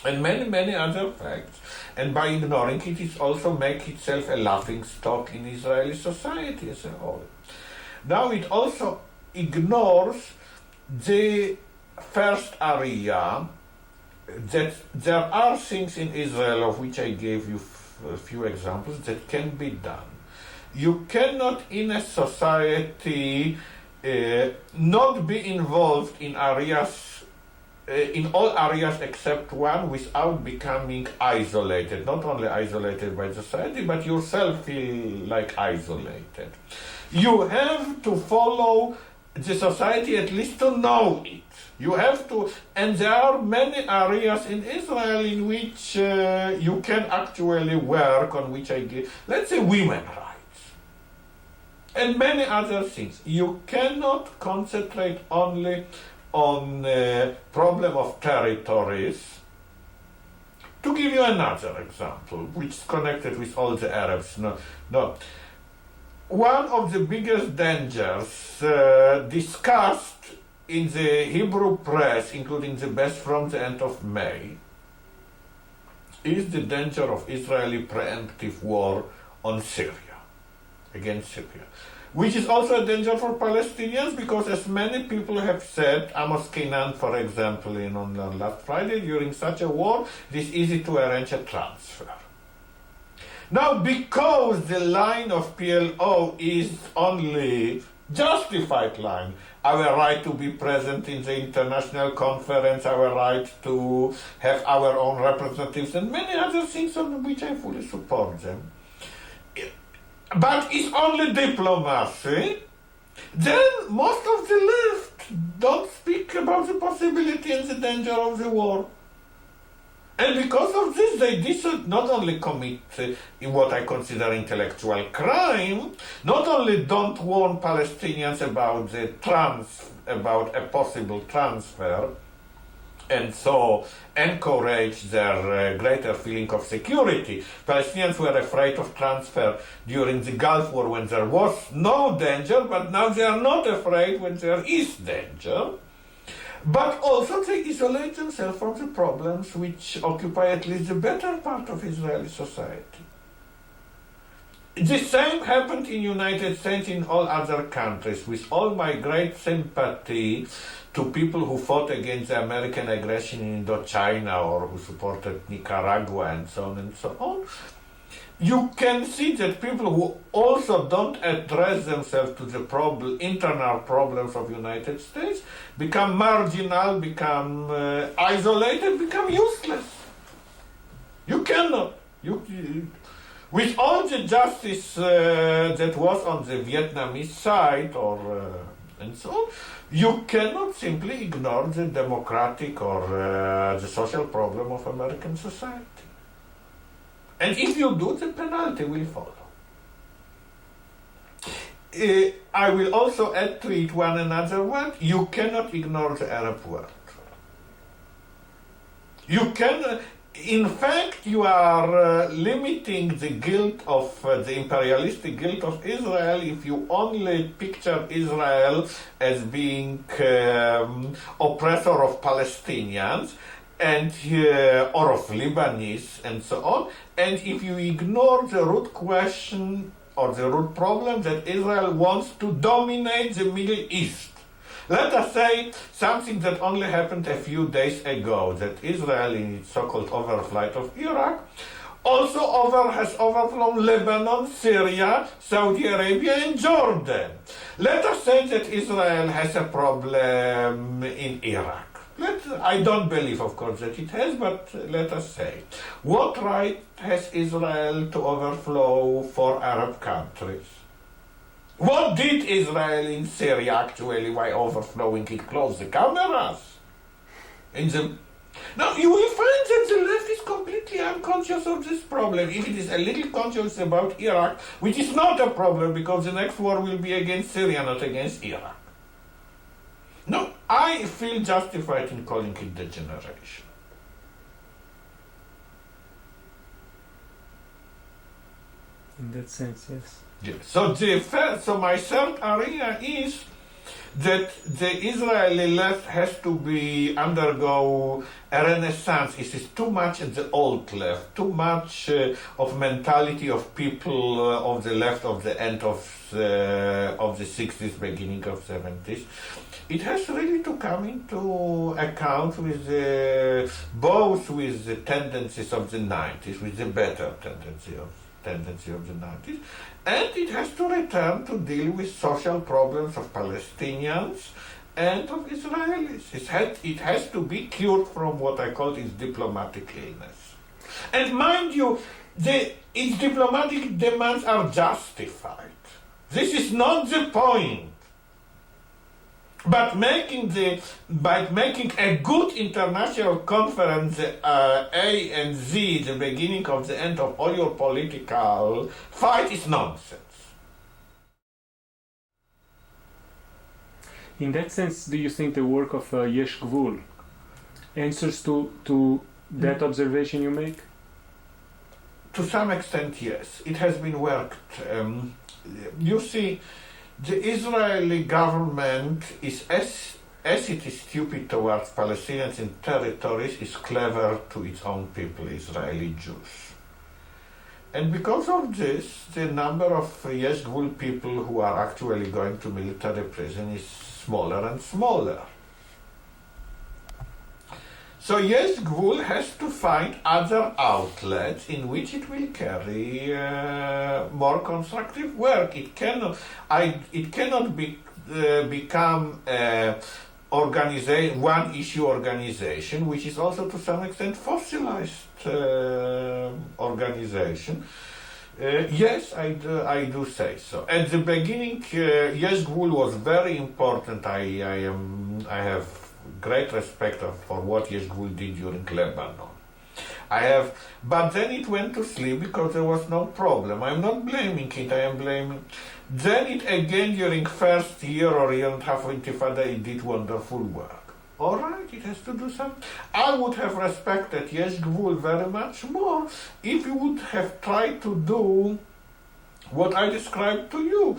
And many, many other facts. And by ignoring it, it also makes itself a laughing stock in Israeli society as a whole. Now it also ignores the first area, that there are things in Israel of which I gave you a few examples that can be done. You cannot in a society not be involved in areas, in all areas except one, without becoming isolated. Not only isolated by society, but yourself feel like isolated. You have to follow the society at least to know it. You have to, and there are many areas in Israel in which you can actually work on, which I give, let's say women's rights. and many other things. You cannot concentrate only on the problem of territories. To give you another example, which is connected with all the Arabs, one of the biggest dangers discussed in the Hebrew press, including the best from the end of May, is the danger of Israeli preemptive war on Syria, against Syria, which is also a danger for Palestinians because, as many people have said, Amos Kenan, for example, on last Friday, during such a war, it is easy to arrange a transfer. Now, because the line of PLO is only justified line, our right to be present in the international conference, our right to have our own representatives, and many other things on which I fully support them. But it's only diplomacy. Then most of the left don't speak about the possibility and the danger of the war. And because of this, they not only commit what I consider intellectual crime, not only don't warn Palestinians about about a possible transfer, and so encourage their greater feeling of security. Palestinians were afraid of transfer during the Gulf War when there was no danger, but now they are not afraid when there is danger. But also they isolate themselves from the problems which occupy at least the better part of Israeli society. The same happened in United States, in all other countries, with all my great sympathy to people who fought against the American aggression in Indochina or who supported Nicaragua and so on and so on. You can see that people who also don't address themselves to the internal problems of United States become marginal, become isolated, become useless. You cannot. With all the justice that was on the Vietnamese side and so on, you cannot simply ignore the democratic or the social problem of American society. And if you do, the penalty will follow. I will also add to it another one. You cannot ignore the Arab world. You can, in fact, you are limiting the guilt of the imperialistic guilt of Israel if you only picture Israel as being oppressor of Palestinians and or of Lebanese and so on, and if you ignore the root question or the root problem that Israel wants to dominate the Middle East. Let us say something that only happened a few days ago, that Israel, in its so-called overflight of Iraq, also has overflown Lebanon, Syria, Saudi Arabia, and Jordan. Let us say that Israel has a problem in Iraq. I don't believe, of course, that it has, but let us say. What right has Israel to overflow for Arab countries? What did Israel in Syria actually by overflowing it? Close the cameras? Now, you will find that the left is completely unconscious of this problem. If it is a little conscious about Iraq, which is not a problem because the next war will be against Syria, not against Iraq. No, I feel justified in calling it degeneration. In that sense, yes. Yes. So my third area is that the Israeli left has to undergo a renaissance. It is too much at the old left, too much of mentality of people of the left of the end of the 60s, beginning of 70s. It has really to come into account with both with the tendencies of the 90s, with the better tendency of the 90s, and it has to return to deal with social problems of Palestinians and of Israelis. It has to be cured from what I call its diplomatic illness. And mind you, its diplomatic demands are justified. This is not the point. But by making a good international conference, A and Z, the beginning of the end of all your political fight, is nonsense. In that sense, do you think the work of Yesh Gvul answers to that observation you make? To some extent, yes. It has been worked. You see, the Israeli government is as it is stupid towards Palestinians in territories, is clever to its own people, Israeli Jews. And because of this, the number of Yesh Gvul people who are actually going to military prison is smaller and smaller. So Yesh Gvul has to find other outlets in which it will carry more constructive work. It cannot become one-issue organization, which is also to some extent fossilized organization. Yes, I do say so. At the beginning, Yesh Gvul was very important. I have great respect for what Yesh Gvul did during Lebanon. But then it went to sleep because there was no problem. I'm not blaming it, I am blaming. Then it again during first year or year and a half of Intifada, it did wonderful work. All right, it has to do something. I would have respected Yesh Gvul very much more if you would have tried to do what I described to you.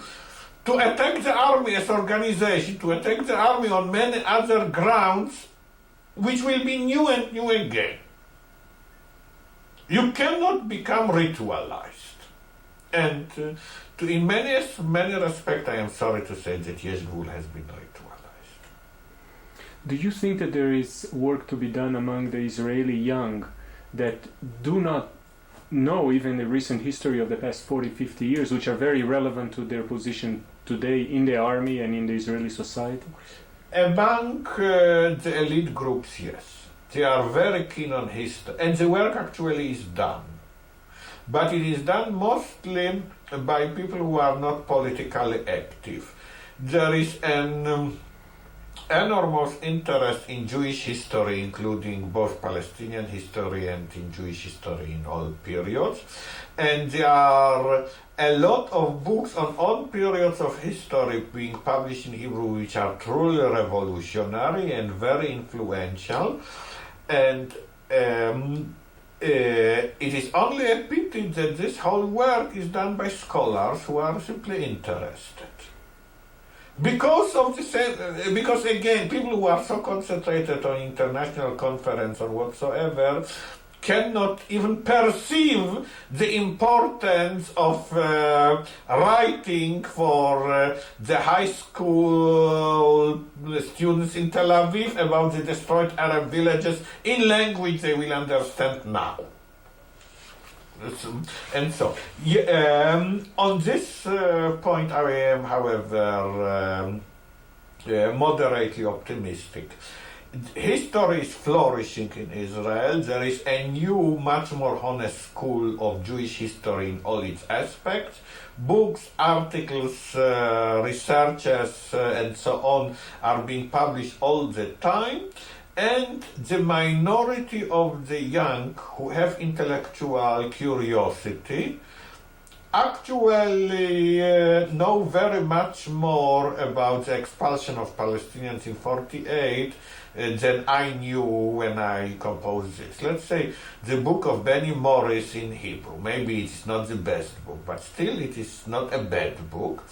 To attack the army as organization, to attack the army on many other grounds, which will be new and new again. You cannot become ritualized. And in many respects, I am sorry to say that Yesh Gvul has been ritualized. Do you think that there is work to be done among the Israeli young that do not know even the recent history of the past 40, 50 years, which are very relevant to their position today in the army and in the Israeli society? Among the elite groups, yes. They are very keen on history, and the work actually is done. But it is done mostly by people who are not politically active. There is an enormous interest in Jewish history, including both Palestinian history and in Jewish history in all periods. And there are a lot of books on all periods of history being published in Hebrew, which are truly revolutionary and very influential. And it is only a pity that this whole work is done by scholars who are simply interested. Because again, people who are so concentrated on international conference or whatsoever cannot even perceive the importance of writing for the high school students in Tel Aviv about the destroyed Arab villages in language they will understand now. And so, on this point, I am, however, moderately optimistic. History is flourishing in Israel. There is a new, much more honest school of Jewish history in all its aspects. Books, articles, researches, and so on are being published all the time. And the minority of the young who have intellectual curiosity actually know very much more about the expulsion of Palestinians in 1948 than I knew when I composed this. Let's say the book of Benny Morris in Hebrew. Maybe it's not the best book, but still it is not a bad book.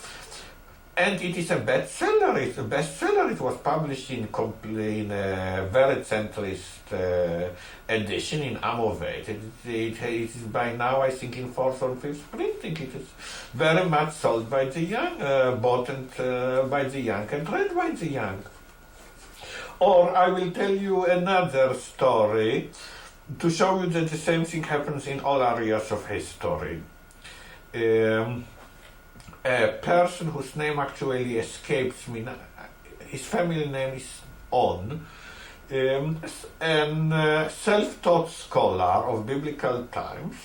And it is a bestseller. It's a bestseller. It was published in a very centrist edition in Amovate. It is by now, I think, in 4th or 5th printing. It is very much sold by the young, bought by the young and read by the young. Or I will tell you another story to show you that the same thing happens in all areas of history. A person whose name actually escapes me, his family name is On, a self-taught scholar of biblical times,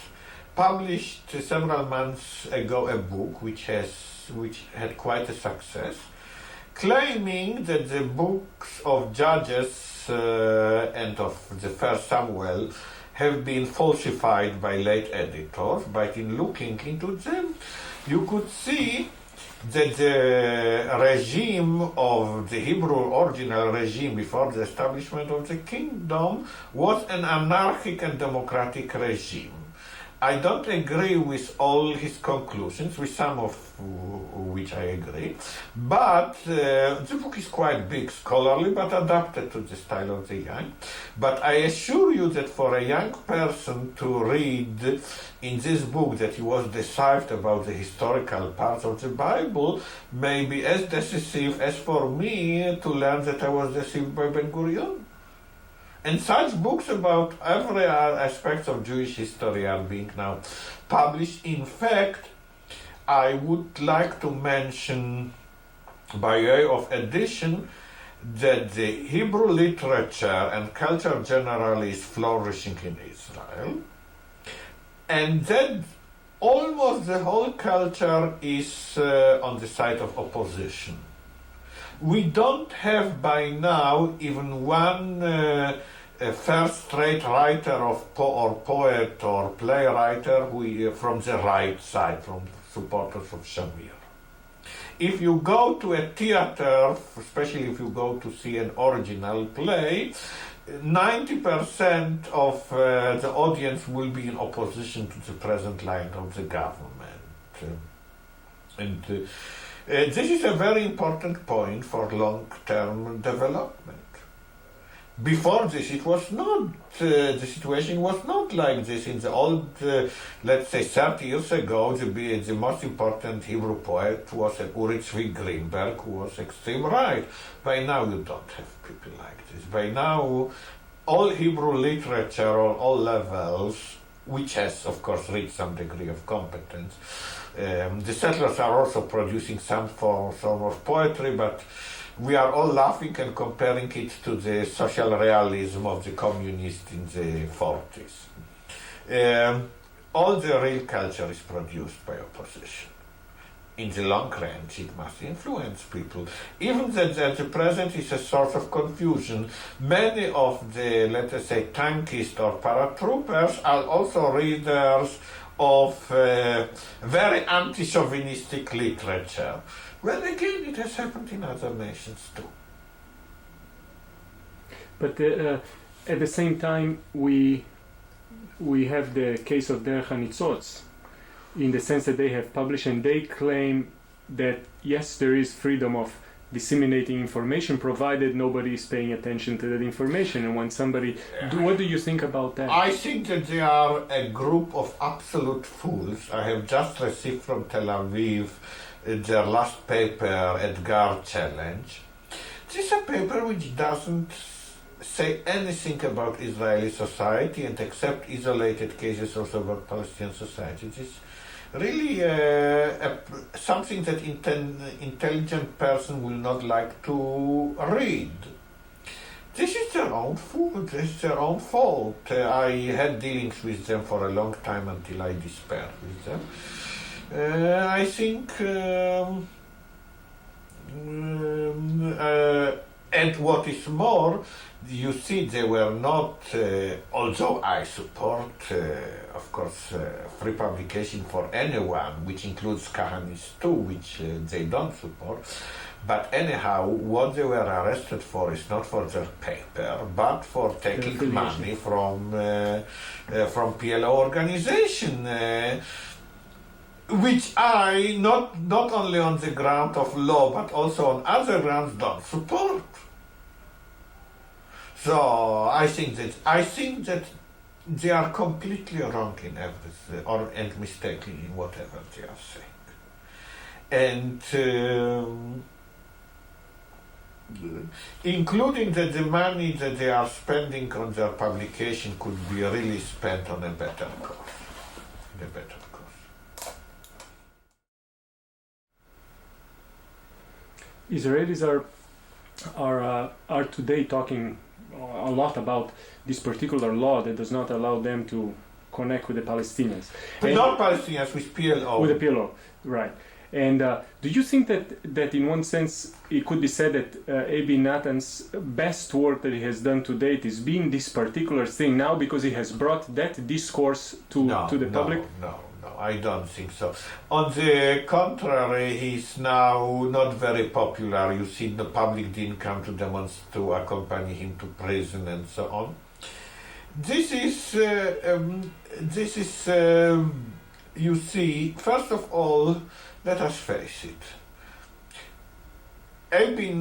published several months ago a book which had quite a success, claiming that the books of Judges and of the first Samuel have been falsified by late editors, but in looking into them, you could see that the regime of the Hebrew original regime before the establishment of the kingdom was an anarchic and democratic regime. I don't agree with all his conclusions, with some of which I agree, but the book is quite big, scholarly, but adapted to the style of the young. But I assure you that for a young person to read in this book that he was deceived about the historical parts of the Bible may be as decisive as for me to learn that I was deceived by Ben-Gurion. And such books about every aspect of Jewish history are being now published. In fact, I would like to mention, by way of addition, that the Hebrew literature and culture generally is flourishing in Israel, and that almost the whole culture is on the side of opposition. We don't have by now even one first-rate writer or poet or playwright who from the right side, from supporters of Shamir. If you go to a theater, especially if you go to see an original play, 90% of the audience will be in opposition to the present line of the government. This is a very important point for long-term development. Before this, it was not, the situation was not like this. In the old, let's say 30 years ago, the most important Hebrew poet was Uri Tzvi Greenberg, who was extreme right. By now, you don't have people like this. By now, all Hebrew literature on all levels, which has, of course, reached some degree of competence, the settlers are also producing some form of poetry, but we are all laughing and comparing it to the social realism of the communists in the 40s. All the real culture is produced by opposition. In the long range, it must influence people. Even that the present is a source of confusion. Many of the, let us say, tankists or paratroopers are also readers of very anti-chauvinistic literature. Well, again, it has happened in other nations too. But at the same time, we have the case of Derech HaNitzotz, in the sense that they have published and they claim that yes, there is freedom of disseminating information provided nobody is paying attention to that information. And when somebody, what do you think about that? I think that they are a group of absolute fools. I have just received from Tel Aviv their last paper, Edgar Challenge. This is a paper which doesn't say anything about Israeli society and except isolated cases also about Palestinian society. It is really something that intelligent person will not like to read. This is their own fault. This is their own fault. I had dealings with them for a long time until I despaired with them. I think, and what is more, you see, they were not, although I support, of course, free publication for anyone, which includes Kahanists too, which they don't support. But anyhow, what they were arrested for is not for their paper, but for taking money from PLO organization. Which I, not only on the ground of law, but also on other grounds, don't support. So I think that they are completely wrong in everything, and mistaken in whatever they are saying. And including that the money that they are spending on their publication could be really spent on a better cause. Israelis are today talking a lot about this particular law that does not allow them to connect with the Palestinians. But not Palestinians, with PLO. With the PLO, right. And do you think that in one sense it could be said that A.B. Nathan's best work that he has done to date is being this particular thing now because he has brought that discourse to the public? No. I don't think so. On the contrary, he's now not very popular. You see, the public didn't come to accompany him to prison and so on. This is, you see, first of all, let us face it. Abi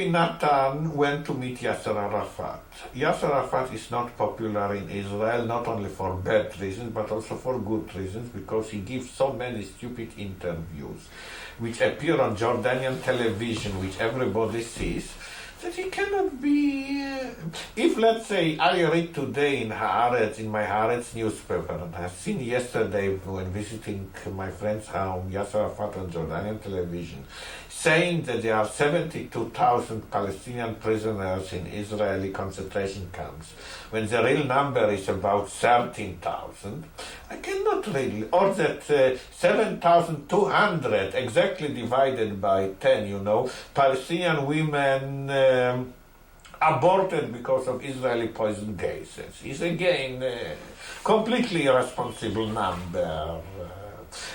Natan went to meet Yasser Arafat. Yasser Arafat is not popular in Israel, not only for bad reasons, but also for good reasons, because he gives so many stupid interviews, which appear on Jordanian television, which everybody sees, that he cannot be... if, let's say, I read today in Haaretz, in my Haaretz newspaper, and I've seen yesterday when visiting my friend's home, Yasser Arafat on Jordanian television, saying that there are 72,000 Palestinian prisoners in Israeli concentration camps, when the real number is about 13,000, I cannot really, or that 7,200, exactly divided by 10, you know, Palestinian women aborted because of Israeli poison gases, is again completely irresponsible number,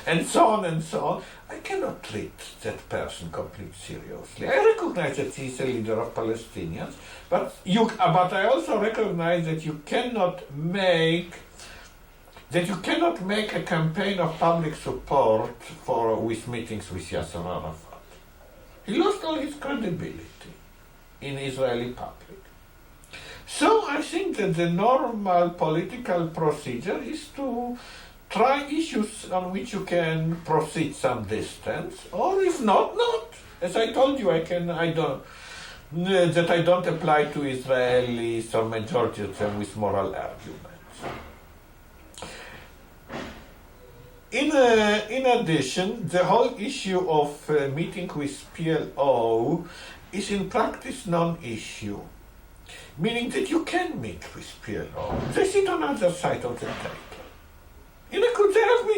and so on and so on. I cannot treat that person completely seriously. I recognize that he's a leader of Palestinians, but I also recognize that you cannot make a campaign of public support with meetings with Yasser Arafat. He lost all his credibility in Israeli public. So I think that the normal political procedure is to try issues on which you can proceed some distance, or if not, not. As I told you, I don't apply to Israelis or majority of them with moral arguments. In addition, the whole issue of meeting with PLO is in practice non-issue, meaning that you can meet with PLO. They sit on the other side of the table.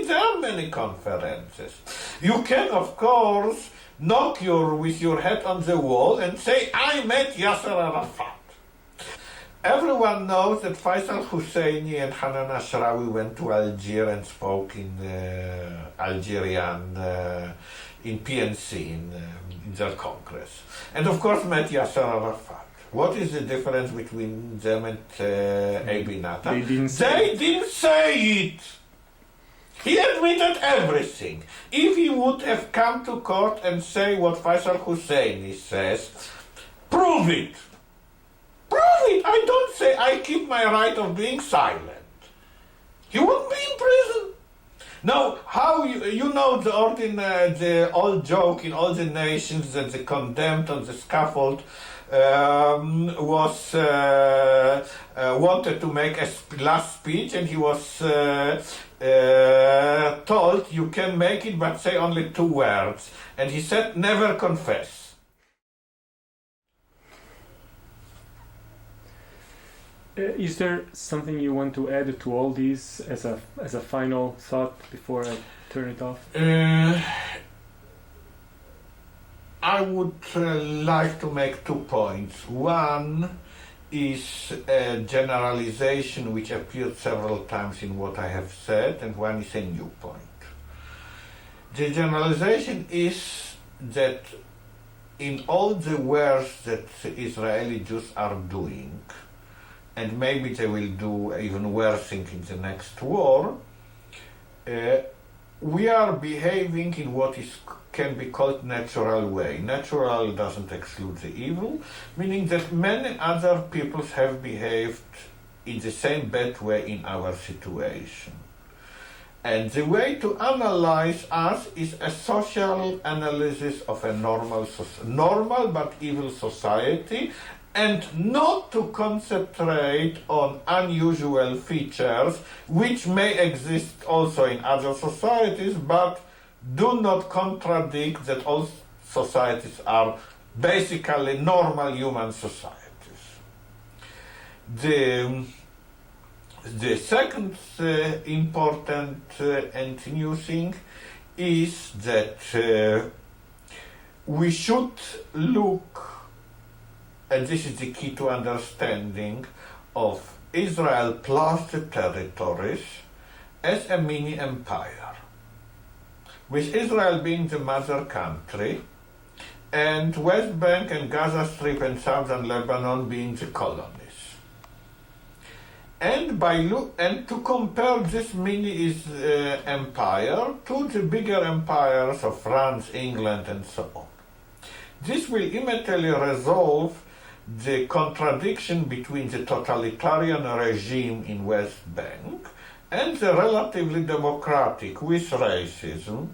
There are many conferences. You can, of course, knock with your head on the wall and say, I met Yasser Arafat. Everyone knows that Faisal Husseini and Hanan Ashrawi went to Algiers and spoke in Algerian, in PNC, in their Congress. And of course met Yasser Arafat. What is the difference between them and Abi Natan? They didn't say it. He admitted everything. If he would have come to court and say what Faisal Husseini says, prove it. Prove it. I don't say I keep my right of being silent. He wouldn't be in prison. Now, how you know the old joke in all the nations that the condemned on the scaffold was wanted to make a last speech, and he was told, you can make it, but say only 2 words. And he said, never confess. Is there something you want to add to all these as a final thought before I turn it off? I would like to make 2 points. One is a generalization which appeared several times in what I have said, and one is a new point. The generalization is that in all the worst that Israeli Jews are doing, and maybe they will do even worse thing in the next war, we are behaving in what can be called natural way. Natural doesn't exclude the evil, meaning that many other peoples have behaved in the same bad way in our situation. And the way to analyze us is a social analysis of a normal but evil society, and not to concentrate on unusual features which may exist also in other societies, but do not contradict that all societies are basically normal human societies. The second important and new thing is that we should look, and this is the key to understanding, of Israel plus the territories as a mini empire, with Israel being the mother country and West Bank and Gaza Strip and southern Lebanon being the colonies. And to compare this mini empire to the bigger empires of France, England, and so on. This will immediately resolve the contradiction between the totalitarian regime in West Bank and the relatively democratic, with racism.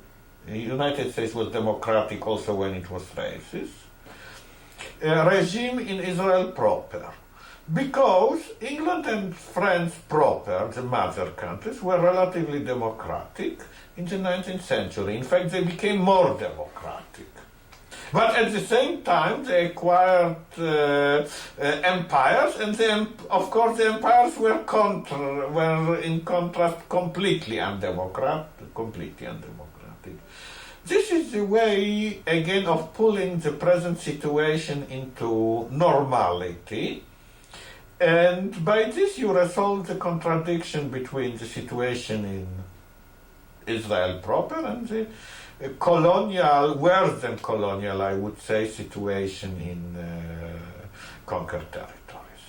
The United States was democratic also when it was racist, regime in Israel proper. Because England and France proper, the mother countries, were relatively democratic in the 19th century. In fact, they became more democratic. But at the same time, they acquired empires, and of course the empires were in contrast completely undemocratic. This is the way, again, of pulling the present situation into normality. And by this you resolve the contradiction between the situation in Israel proper and the colonial, worse than colonial, I would say, situation in conquered territories.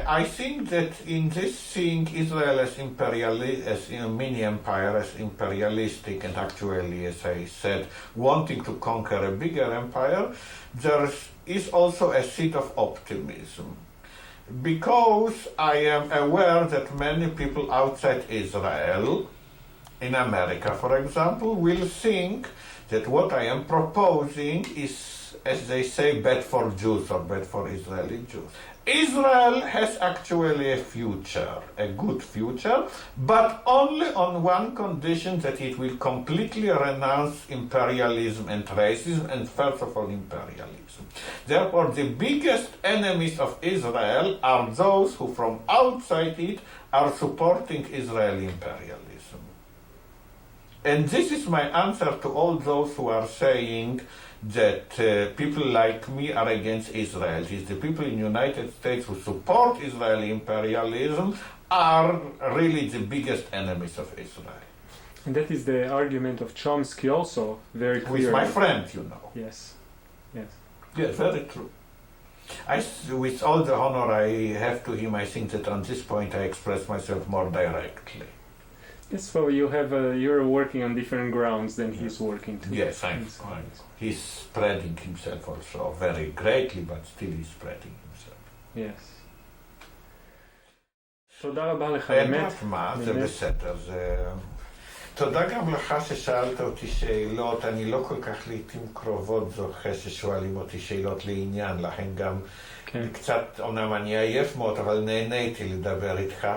I think that in this seeing Israel as as a mini empire, as imperialistic, and actually, as I said, wanting to conquer a bigger empire, there is also a seed of optimism. Because I am aware that many people outside Israel, in America for example, will think that what I am proposing is, as they say, bad for Jews or bad for Israeli Jews. Israel has actually a future, a good future, but only on one condition, that it will completely renounce imperialism and racism, and first of all imperialism. Therefore, the biggest enemies of Israel are those who from outside it are supporting Israeli imperialism. And this is my answer to all those who are saying that people like me are against Israel. It is the people in the United States who support Israeli imperialism are really the biggest enemies of Israel. And that is the argument of Chomsky also, very clear. With my friend, you know. Yes, yes. Yes, very true. With all the honor I have to him, I think that on this point I express myself more directly. Yes, well, you're working on different grounds than he's working to. Yes, he's spreading himself also very greatly, but still he's spreading himself. Yes. תודה רבה לך, מה, זה בסדר, תודה גם לך ששאלת אותי שאלות, אני לא כל כך לעתים קרובות זוכה ששואלים אותי שאלות לעניין, לכן גם קצת, אומנם אני עייף מאוד, אבל נהניתי לדבר איתך.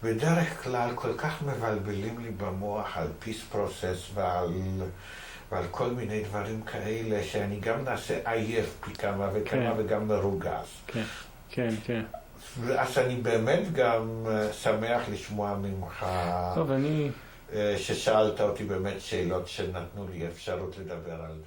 בדרך כלל כל כך מבלבלים לי במוח על peace process ועל כל מיני דברים כאלה, שאני גם נעשה עייף פי כמה וכמה וגם מרוגז. כן. אז אני באמת גם שמח לשמוע ממך ששאלת אותי באמת שאלות שנתנו לי אפשרות לדבר על